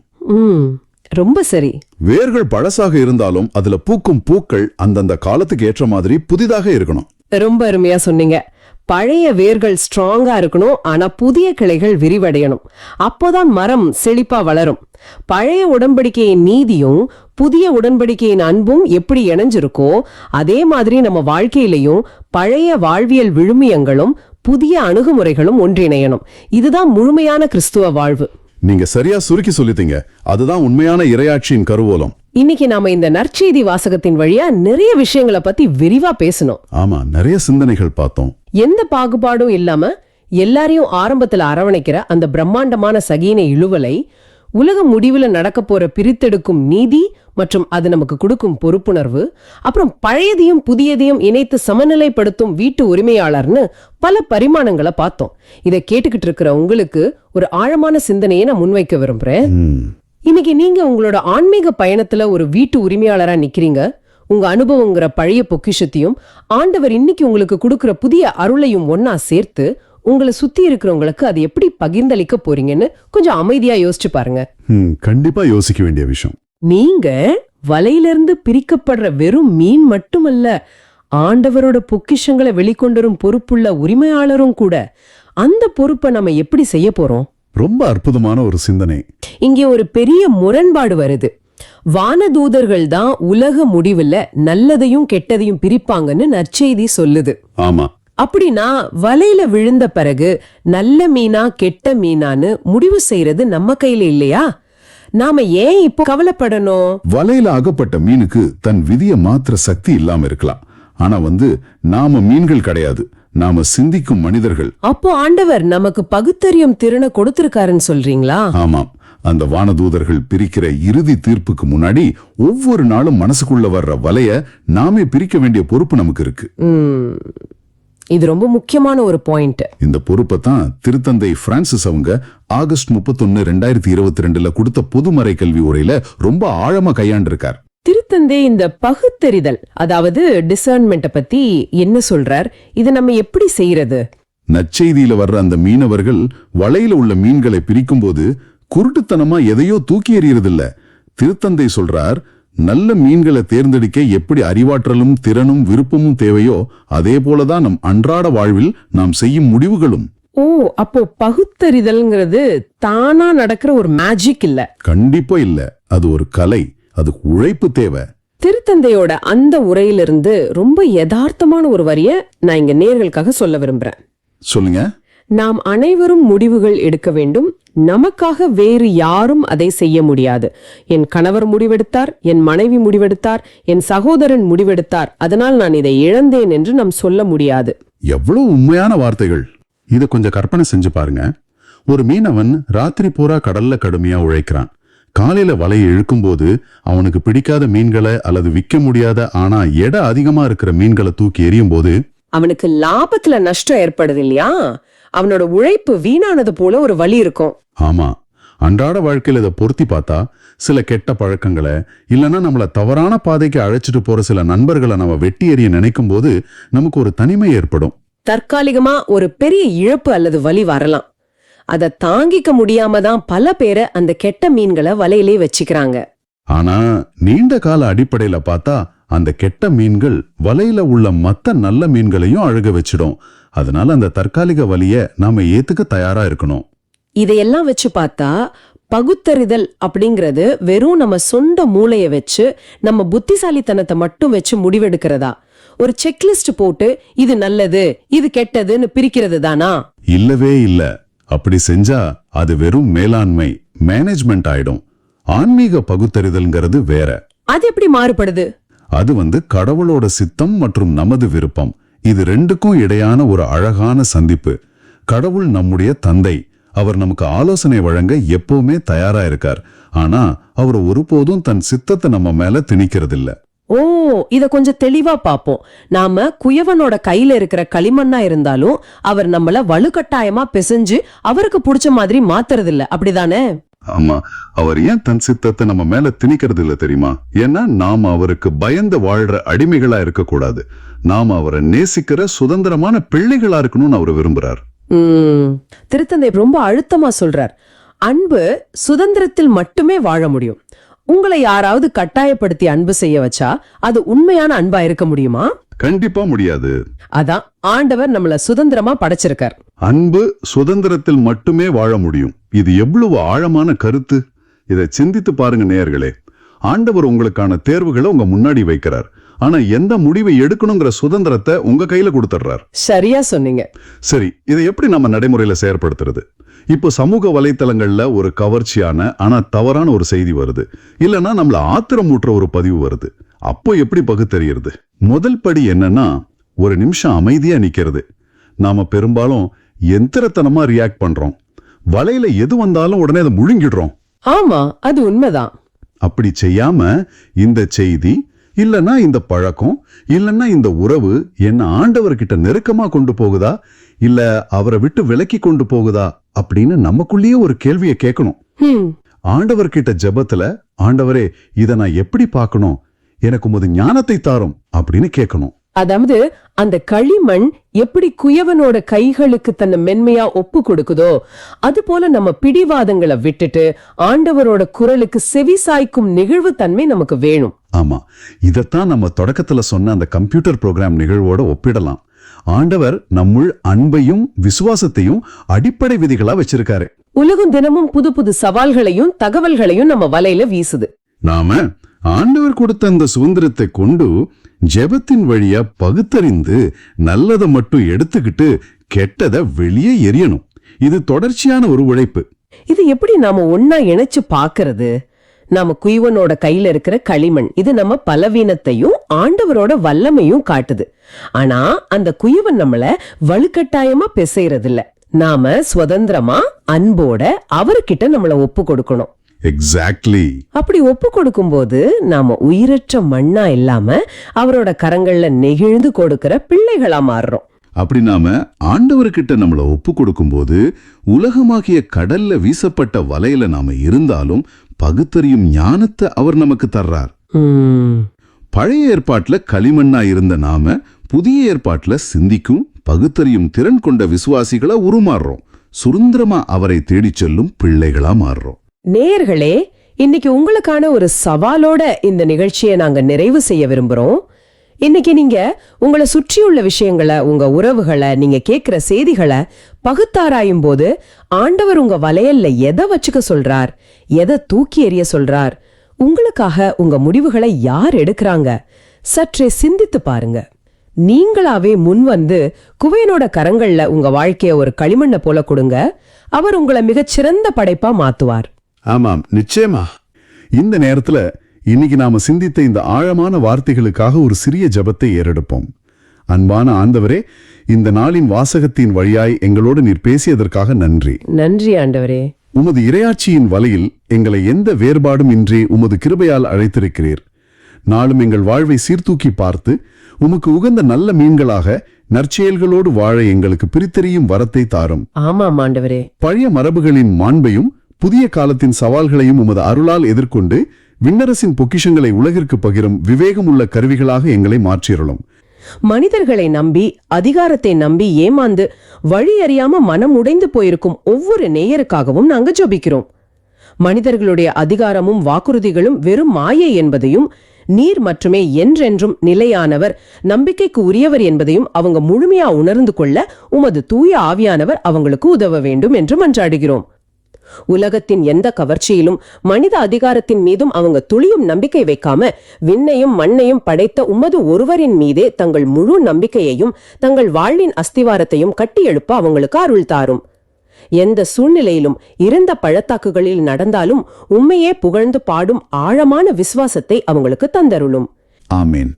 S3: ரொம்ப சரி.
S6: வேர்கள் பழசாக இருந்தாலும் அதுல பூக்கும் பூக்கள் அந்தந்த காலத்துக்கு ஏற்ற மாதிரி புதிதாக இருக்கணும்.
S3: ரொம்ப அருமையா சொன்னீங்க. பழைய வேர்கள் ஸ்ட்ராங்கா இருக்கணும், ஆனா புதிய கிளைகள் விரிவடையணும். அப்போதான் மரம் செழிப்பா வளரும். பழைய உடன்படிக்கையின் நீதியும் புதிய உடன்படிக்கையின் அன்பும் எப்படி இணைஞ்சிருக்கோ, அதே மாதிரி நம்ம வாழ்க்கையிலையும் பழைய வாழ்வியல் விழுமியங்களும் புதிய அணுகுமுறைகளும் ஒன்றிணையணும். இதுதான் முழுமையான கிறிஸ்துவ வாழ்வு.
S6: நீங்க சரியா சுருக்கி சொல்லிட்டீங்க. அதுதான் உண்மையான இறையாட்சியின் கருவோலம்.
S3: இன்னைக்கு நாம இந்த நற்செய்தி வாசகத்தின் வழியா நிறைய விஷயங்களை பத்தி விரிவா பேசணும்.
S6: ஆமா, நிறைய சிந்தனைகள் பார்த்தோம்.
S3: எந்த பாகுபாடும் இல்லாம எல்லாரையும் ஆரம்பத்துல அரவணைக்கிற அந்த பிரம்மாண்டமான சகீன இழுவலை, உலக முடிவுல நடக்க போற பிரித்தெடுக்கும் நீதி மற்றும் அது நமக்கு கொடுக்கும் பொறுப்புணர்வு, அப்புறம் பழையதையும் புதியதையும் இணைத்து சமநிலைப்படுத்தும் வீட்டு உரிமையாளர்னு பல பரிமாணங்களை பார்த்தோம். இதை கேட்டுக்கிட்டு இருக்கிற உங்களுக்கு ஒரு ஆழமான சிந்தனையை நான் முன்வைக்க விரும்புறேன். இன்னைக்கு நீங்க உங்களோட ஆன்மீக பயணத்துல ஒரு வீட்டு உரிமையாளரா நிக்கிறீங்க. உங்க அனுபவங்கிற பழைய பொக்கிஷத்தையும் ஆண்டவர் இன்னைக்கு உங்களுக்கு கொடுக்கிற புதிய அருளையும் ஒன்னா சேர்த்து உங்களை சுத்தி இருக்கிறவங்களுக்கு அது எப்படி பகிர்ந்தளிக்க போறீங்கன்னு கொஞ்சம் அமைதியா யோசிச்சு பாருங்க.
S6: கண்டிப்பா யோசிக்க வேண்டிய விஷயம்.
S3: நீங்க வலையிலிருந்து பிரிக்கப்படுற வெறும் மீன் மட்டுமல்ல, ஆண்டவரோட பொக்கிஷங்களை வெளிக்கொண்டரும் பொறுப்புள்ள உரிமையாளரும் கூட. அந்த பொறுப்பை நம்ம எப்படி செய்ய போறோம்?
S6: ரொம்ப அற்புதமான ஒரு சிந்தனை.
S3: இங்கே ஒரு பெரிய முரண்பாடு வருது. வானதூதர்கள் தான் உலக முடிவுல நல்லதையும் கெட்டதையும் பிரிப்பாங்கன்னு நற்செய்தி சொல்லுது.
S6: ஆமா.
S3: அப்படின்னா வலையில விழுந்த பிறகு நல்ல மீனா கெட்ட மீனான்னு முடிவு செய்யறது நம்ம கையில இல்லையா? நாம ஏன் இப்போ கவலைப்படணும்?
S6: வலையில அகப்பட்ட மீனுக்கு தன் விதிய மாத்திர சக்தி இல்லாம இருக்கலாம். ஆனா நாம மீன்கள் கிடையாது, நாம சிந்திக்கும் மனிதர்கள்.
S3: அப்போ ஆண்டவர் நமக்கு பகுத்தறியும் திறனை கொடுத்திருக்காருன்னு சொல்றீங்களா?
S6: ஆமாம். அந்த வானதூதர்கள் பிரிக்கிற இறுதி தீர்ப்புக்கு முன்னாடி ஒவ்வொரு நாளும் மனசுக்குள்ள வர்ற வலைய நாமே பிரிக்க வேண்டிய பொறுப்பு நமக்கு இருக்கு.
S3: இது ரொம்ப முக்கியமான ஒரு பாயிண்ட்.
S6: இந்த பொறுப்பை தான் திருத்தந்தை பிரான்சிஸ் அவங்க ஆகஸ்ட் 31, 2022 கொடுத்த பொதுமறை கல்வி உரையில ரொம்ப ஆழமா கையாண்டிருக்கார்.
S3: திருத்தந்தை இந்த பகுத்தறிதல், அதாவது டிசர்ன்மெண்ட்டை பத்தி என்ன சொல்றார்? இதை நம்ம எப்படி செய்யறது?
S6: நற்செய்தியில வர்ற அந்த மீனவர்கள் வலையில உள்ள மீன்களை பிரிக்கும் போது குருட்டுத்தனமா எதையோ தூக்கி எறியறதில்ல. திருத்தந்தை சொல்றார், நல்ல மீன்களை தேர்ந்தெடுக்க எப்படி அறிவாற்றலும் திறனும் விருப்பமும் தேவையோ அதே போலதான் நம் அன்றாட வாழ்வில் நாம் செய்யும் முடிவுகளும்.
S3: ஓ, அப்போ பகுத்தறிதல்ங்கிறது தானா நடக்கிற ஒரு மேஜிக் இல்ல.
S6: கண்டிப்பா இல்ல. அது ஒரு கலை, அதுக்கு உழைப்பு தேவை.
S3: திருத்தந்தையோட அந்த உரையிலிருந்து ரொம்ப யதார்த்தமான ஒரு வரிய நான் இங்க நேயர்களுக்காக சொல்ல விரும்புறேன்.
S6: சொல்லுங்க.
S3: நாம் அனைவரும் முடிவுகள் எடுக்க வேண்டும். நமக்காக வேறு யாரும் அதை செய்ய முடியாது. என் கணவர் முடிவெடுத்தார், என் மனைவி முடிவெடுத்தார், என் சகோதரன் முடிவெடுத்தார், அதனால் நான் இதை இழந்தேன் என்று நாம் சொல்ல முடியாது.
S6: எவ்வளவு உண்மையான வார்த்தைகள். இதை கொஞ்சம் கற்பனை செஞ்சு பாருங்க. ஒரு மீனவன் ராத்திரி பூரா கடல்ல கடுமையா உழைக்கிறான். காலையில வலையை இழுக்கும் போது அவனுக்கு பிடிக்காத மீன்களை அல்லது விற்க முடியாத ஆனா எடை அதிகமா இருக்கிற மீன்களை தூக்கி எறியும் போது
S3: அவனுக்கு லாபத்துல நஷ்டம் ஏற்படுது இல்லையா? அவனோட உழைப்பு வீணானது போல ஒரு வலி இருக்கும்.
S6: ஆமா. அன்றாட வாழ்க்கையில இதை பொருத்தி பார்த்தா சில கெட்ட பழக்கங்களை இல்லைன்னா நம்மள தவறான பாதைக்கு அழைச்சிட்டு போற சில நண்பர்களை நம்ம வெட்டி எறிய நினைக்கும் போது நமக்கு ஒரு தனிமை ஏற்படும்.
S3: தற்காலிகமா ஒரு பெரிய இழப்பு அல்லது வலி வரலாம். அதை தாங்கிக்க முடியாம தான் பல பேரை அந்த கெட்ட மீன்களை வலையிலே வச்சுக்கிறாங்க.
S6: ஆனா நீண்ட கால அடிப்படையில பார்த்தா அந்த கெட்ட மீன்கள் வலையில உள்ள மத்த நல்ல மீன்களையும் அழுக வச்சிடும். அதனால அந்த தற்காலிக வலிய நாம ஏத்துக்க தயாரா இருக்கணும்.
S3: இதையெல்லாம் வச்சு பார்த்தா பகுத்தறிதல் அப்படிங்கிறது வெறும் நம்ம சொந்த மூளைய வச்சு நம்ம புத்திசாலித்தனத்தை மட்டும் வச்சு முடிவெடுக்கிறதா? ஒரு செக்லிஸ்ட் போட்டு இது நல்லது இது கெட்டதுன்னு பிரிக்கிறது தானா?
S6: இல்லவே இல்ல. அப்படி செஞ்சா அது வெறும் மேலாண்மை, மேனேஜ்மெண்ட் ஆயிடும்.
S2: ஆன்மீக பகுத்தறிதல்ங்கிறது வேற.
S3: அது எப்படி மாறுபடுது?
S2: அது கடவுளோட சித்தம் மற்றும் நமது விருப்பம், இது ரெண்டுக்கும் இடையான ஒரு அழகான சந்திப்பு. கடவுள் நம்முடைய தந்தை, அவர் நமக்கு ஆலோசனை வழங்க எப்பவுமே தயாரா இருக்கார். ஆனா அவர் ஒருபோதும் தன் சித்தத்தை நம்ம மேல திணிக்கிறதில்ல.
S3: ஓ, இத கொஞ்சம் தெளிவா பாப்போம். நாம குயவனோட கையில இருக்கிற களிமண்ணா இருந்தாலும் அவர் நம்மள வலுக்கட்டாயமா பிசைஞ்சு அவருக்கு பிடிச்ச மாதிரி மாத்துறதில்ல, அப்படிதானே?
S2: ஆமா, அவர் ஏன் தன் சித்தத்தை நம்ம மேல திணிக்கிறது இல்ல தெரியுமா? ஏன்னா நாம அவருக்கு பயந்து வாழ்ற அடிமைகளா இருக்க கூடாது. நாம அவரை நேசிக்கிற சுதந்திரமான பிள்ளைகளா இருக்கணும்னு அவர் விரும்புறார்.
S3: திருத்தந்தை ரொம்ப அழுத்தமா சொல்றார், அன்பு சுதந்திரத்தில் மட்டுமே வாழ முடியும். உங்களை யாராவது கட்டாயப்படுத்தி அன்பு செய்ய வச்சா அது உண்மையான அன்பா இருக்க முடியுமா?
S2: கண்டிப்பா முடியாது.
S3: அதான் ஆண்டவர் நம்மள சுதந்திரமா படைச்சிருக்கார்.
S2: அன்பு சுதந்திரத்தில் மட்டுமே வாழ முடியும். இது எவ்வளவு ஆழமான கருத்து! இதை சிந்தித்து பாருங்க நேயர்களே. ஆண்டவர் உங்களுக்கான தேர்வுகளை உங்க முன்னாடி வைக்கிறார். ஆனா எந்த முடிவை எடுக்கணுங்கிற சுதந்திரத்தை உங்க கையில கொடுத்துடுறார்.
S3: சரியா சொன்னீங்க.
S2: சரி, இதை எப்படி நம்ம நடைமுறையில செயற்படுத்துறது? இப்போ சமூக வலைத்தளங்கள்ல ஒரு கவர்ச்சியான ஆனா தவறான ஒரு செய்தி வருது, இல்லைன்னா நம்மள ஆத்திரமூட்டுற ஒரு பதிவு வருது. அப்போ எப்படி பகுத்தறியறது? முதல் படி என்னன்னா, ஒரு நிமிஷம் அமைதியா நிக்கிறது. நாம பெரும்பாலும் எந்திரத்தனமா ரியாக்ட் பண்றோம். வலையில எது வந்தாலும் உடனே அதை முழுங்கிடுறோம்.
S3: ஆமா, அது உண்மைதான்.
S2: அப்படி செய்யாம, இந்த செய்தி இல்லைன்னா இந்த பழக்கம் இல்லைன்னா இந்த உறவு என்ன ஆண்டவர்கிட்ட நெருக்கமா கொண்டு போகுதா, இல்ல அவரை விட்டு விலக்கி கொண்டு போகுதா அப்படின்னு நமக்குள்ளேயே ஒரு கேள்வியை கேட்கணும். ஆண்டவர்கிட்ட ஜெபத்துல, ஆண்டவரே இதை நான் எப்படி பார்க்கணும், எனக்கு உமது ஞானத்தை தாரும் அப்படின்னு கேட்கணும்.
S3: அதாவது அந்த களிமண் எப்படி குயவனோட கைகளுக்கு தன்னை மென்மையா ஒப்பு கொடுக்குதோ அது போல நம்ம பிடிவாதங்களை விட்டுட்டு ஆண்டவரோட குரலுக்கு செவி சாய்க்கும் நிகழ்வு தன்மை நமக்கு வேணும்.
S2: ஆமா, இதத்தான் நம்ம தொடக்கத்துல சொன்ன அந்த கம்ப்யூட்டர் புரோகிராம் நிகழ்வோட ஒப்பிடலாம். ஆண்டவர் நம்முள் அன்பையும் விசுவாசத்தையும் அடிப்படை விதிகளா வச்சிருக்காரு.
S3: உலகம் தினமும் புது புது சவால்களையும் தகவல்களையும் நம்ம வலையில வீசுது.
S2: நாம ஆண்டவர் கொடுத்த அந்த சுதந்திரத்தை கொண்டு ஜெபத்தின் வழியா பகுத்தறிந்து நல்லதை மட்டும் எடுத்துக்கிட்டு கெட்டதை வெளியே எரியணும். இது தொடர்ச்சியான ஒரு உழைப்பு.
S3: இது எப்படி நாம ஒன்னா இணைச்சு பாக்குறது? நாம குயவனோட கையில இருக்கிற களிமண், இது நம்ம பலவீனத்தையும் ஆண்டவரோட வல்லமையும் காட்டுது. ஆனா அந்த குயவன் நம்மள வலுக்கட்டாயமா பிசைறது இல்ல. நாம சுதந்திரமா அன்போட அவர்கிட்ட நம்மள ஒப்பு கொடுக்கணும்.
S2: எக்ஸாக்ட்லி.
S3: அப்படி ஒப்பு கொடுக்கும் போது நாம உயிரற்ற மண்ணா இல்லாம அவரோட கரங்கள்ல நெகிழ்ந்து கொடுக்கிற பிள்ளைகளா மாறுறோம்.
S2: அப்படி நாம ஆண்டவர்கிட்ட நம்மள ஒப்பு கொடுக்கும் போது உலகமாகிய கடல்ல வீசப்பட்ட வலையில நாம இருந்தாலும் பகுத்தறியும் ஞானத்தை அவர் நமக்கு தர்றார். பழைய ஏற்பாட்டுல களிமண்ணா இருந்த நாம புதிய ஏற்பாட்டுல சிந்திக்கும் பகுத்தறியும் திறன் கொண்ட விசுவாசிகளா உருமாறுறோம். சுதந்திரமா அவரை தேடிச் செல்லும் பிள்ளைகளா மாறுறோம்.
S3: நேயர்களே, இன்னைக்கு உங்களுக்கான ஒரு சவாலோட இந்த நிகழ்ச்சியை நாங்க நிறைவு செய்ய விரும்புறோம். இன்னைக்கு நீங்க உங்களை சுற்றியுள்ள விஷயங்களை, உங்க உறவுகளை, நீங்க கேட்கிற செய்திகளை பகுத்தாராயும் போது ஆண்டவர் உங்க வலையல்ல எதை வச்சுக்க சொல்றார், எதை தூக்கி எறிய சொல்றார், உங்களுக்காக உங்க முடிவுகளை யார் எடுக்கிறாங்க, சற்றே சிந்தித்து பாருங்க. நீங்களாவே முன் வந்து குவையனோட கரங்கள்ல உங்க வாழ்க்கைய ஒரு களிமண்ணை போல கொடுங்க. அவர் உங்களை மிகச்சிறந்த படைப்பா மாத்துவார்.
S2: ஆமாம், நிச்சயமா. இந்த நேரத்துல இன்னைக்கு நாம சிந்தித்த இந்த ஆழமான வார்த்தைகளுக்காக ஒரு சிறிய ஜெபத்தை ஏறெடுப்போம். அன்பான ஆண்டவரே, இந்த நாளின் வாசகத்தின் வழியாய் எங்களோடு நீர் பேசியதற்காக நன்றி.
S3: நன்றி ஆண்டவரே.
S2: உமது இறையாட்சியின் வலையில் எங்களை எந்த வேறுபாடும் இன்றி உமது கிருபையால் அழைத்திருக்கிறீர். நாளும் எங்கள் வாழ்வை சீர்தூக்கி பார்த்து உமக்கு உகந்த நல்ல மீன்களாக நற்செயல்களோடு வாழ எங்களுக்கு பிரித்தெரியும் வரத்தை தாரும்.
S3: ஆமாம் ஆண்டவரே.
S2: பழைய மரபுகளின் மாண்பையும் புதிய காலத்தின் சவால்களையும் உமது அருளால் எதிர்கொண்டு விண்ணரசின் பொக்கிஷங்களை உலகிற்கு பகிரும் விவேகமுள்ள கருவிகளாக எங்களை மாற்றியருளும்.
S3: மனிதர்களை நம்பி, அதிகாரத்தை நம்பி ஏமாந்து வழி அறியாம மனம் உடைந்து போயிருக்கும் ஒவ்வொரு நேயருக்காகவும் நாங்க ஜெபிக்கிறோம். மனிதர்களுடைய அதிகாரமும் வாக்குறுதிகளும் வெறும் மாயை என்பதையும், நீர் மட்டுமே என்றென்றும் நிலையானவர், நம்பிக்கைக்கு உரியவர் என்பதையும் அவங்க முழுமையா உணர்ந்து கொள்ள உமது தூய ஆவியானவர் அவங்களுக்கு உதவ வேண்டும் என்று மன்றாடுகிறோம். உலகத்தின் எந்த கவர்ச்சியிலும் மனித அதிகாரத்தின் மீதும் அவங்க துளியும் நம்பிக்கை வைக்காம விண்ணையும் மண்ணையும் படைத்த உமது ஒருவரின் மீதே தங்கள் முழு நம்பிக்கையையும் தங்கள் வாழ்வின் அஸ்திவாரத்தையும் கட்டி எழுப்ப அவங்களுக்கு அருள் தாரும். எந்த சூழ்நிலையிலும் இறந்த பள்ளத்தாக்குகளில் நடந்தாலும் உம்மையே புகழ்ந்து பாடும் ஆழமான விசுவாசத்தை அவங்களுக்கு தந்தருளும்.
S6: ஆமேன்.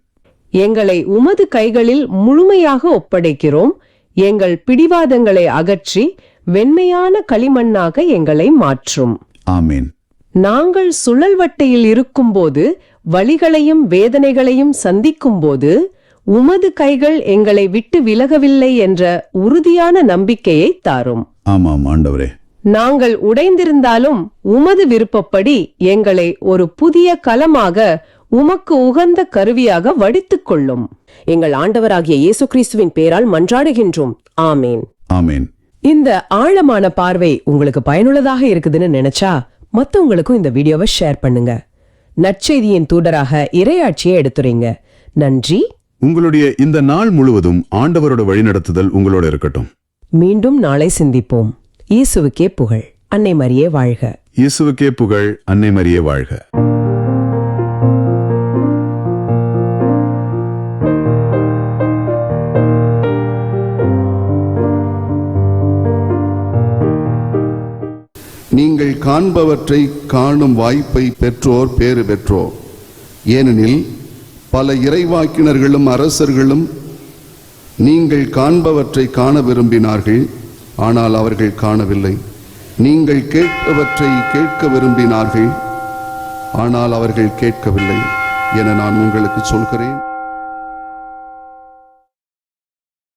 S3: எங்களை உமது கைகளில் முழுமையாக ஒப்படைக்கிறோம். எங்கள் பிடிவாதங்களை அகற்றி வெண்மையான களிமண்ணாக எங்களை மாற்றும்.
S6: ஆமேன்.
S3: நாங்கள் சுழல்வட்டையில் இருக்கும்போது, வலிகளையும் வேதனைகளையும் சந்திக்கும்போது, உமது கைகள் எங்களை விட்டு விலகவில்லை என்ற உறுதியான நம்பிக்கையை தாரும்.
S6: ஆமாம் ஆண்டவரே.
S3: நாங்கள் உடைந்திருந்தாலும் உமது விருப்பப்படி எங்களை ஒரு புதிய களமாக, உமக்கு உகந்த கருவியாக வடித்துக் கொள்ளும். எங்கள் ஆண்டவராகிய இயேசு கிறிஸ்துவின் பெயரால் மன்றாடுகின்றோம். ஆமேன்.
S6: ஆமேன்.
S3: இந்த ஆழமான பார்வை உங்களுக்கு பயனுள்ளதாக இருக்குதுன்னு நினைச்சா மத்தவங்களுக்கும் இந்த வீடியோவை ஷேர் பண்ணுங்க. நற்செய்தியின் தூதராக இறையாட்சியை எடுத்துறீங்க. நன்றி.
S2: உங்களுடைய இந்த நாள் முழுவதும் ஆண்டவரோட வழிநடத்துதல் உங்களோட இருக்கட்டும்.
S3: மீண்டும் நாளை சிந்திப்போம். இயேசுவுக்கே புகழ். அன்னை மரியே வாழ்க.
S2: இயேசுவுக்கே புகழ். அன்னை மரியே வாழ்க.
S7: நீங்கள் காண்பவற்றை காணும் வாய்ப்பை பெற்றோர் பேறு பெற்றோர். ஏனெனில் பல இறைவாக்கினர்களும் அரசர்களும் நீங்கள் காண்பவற்றை காண விரும்பினார்கள், ஆனால் அவர்கள் காணவில்லை. நீங்கள் கேட்பவற்றை கேட்க விரும்பினார்கள், ஆனால் அவர்கள் கேட்கவில்லை என நான் உங்களுக்கு சொல்கிறேன்.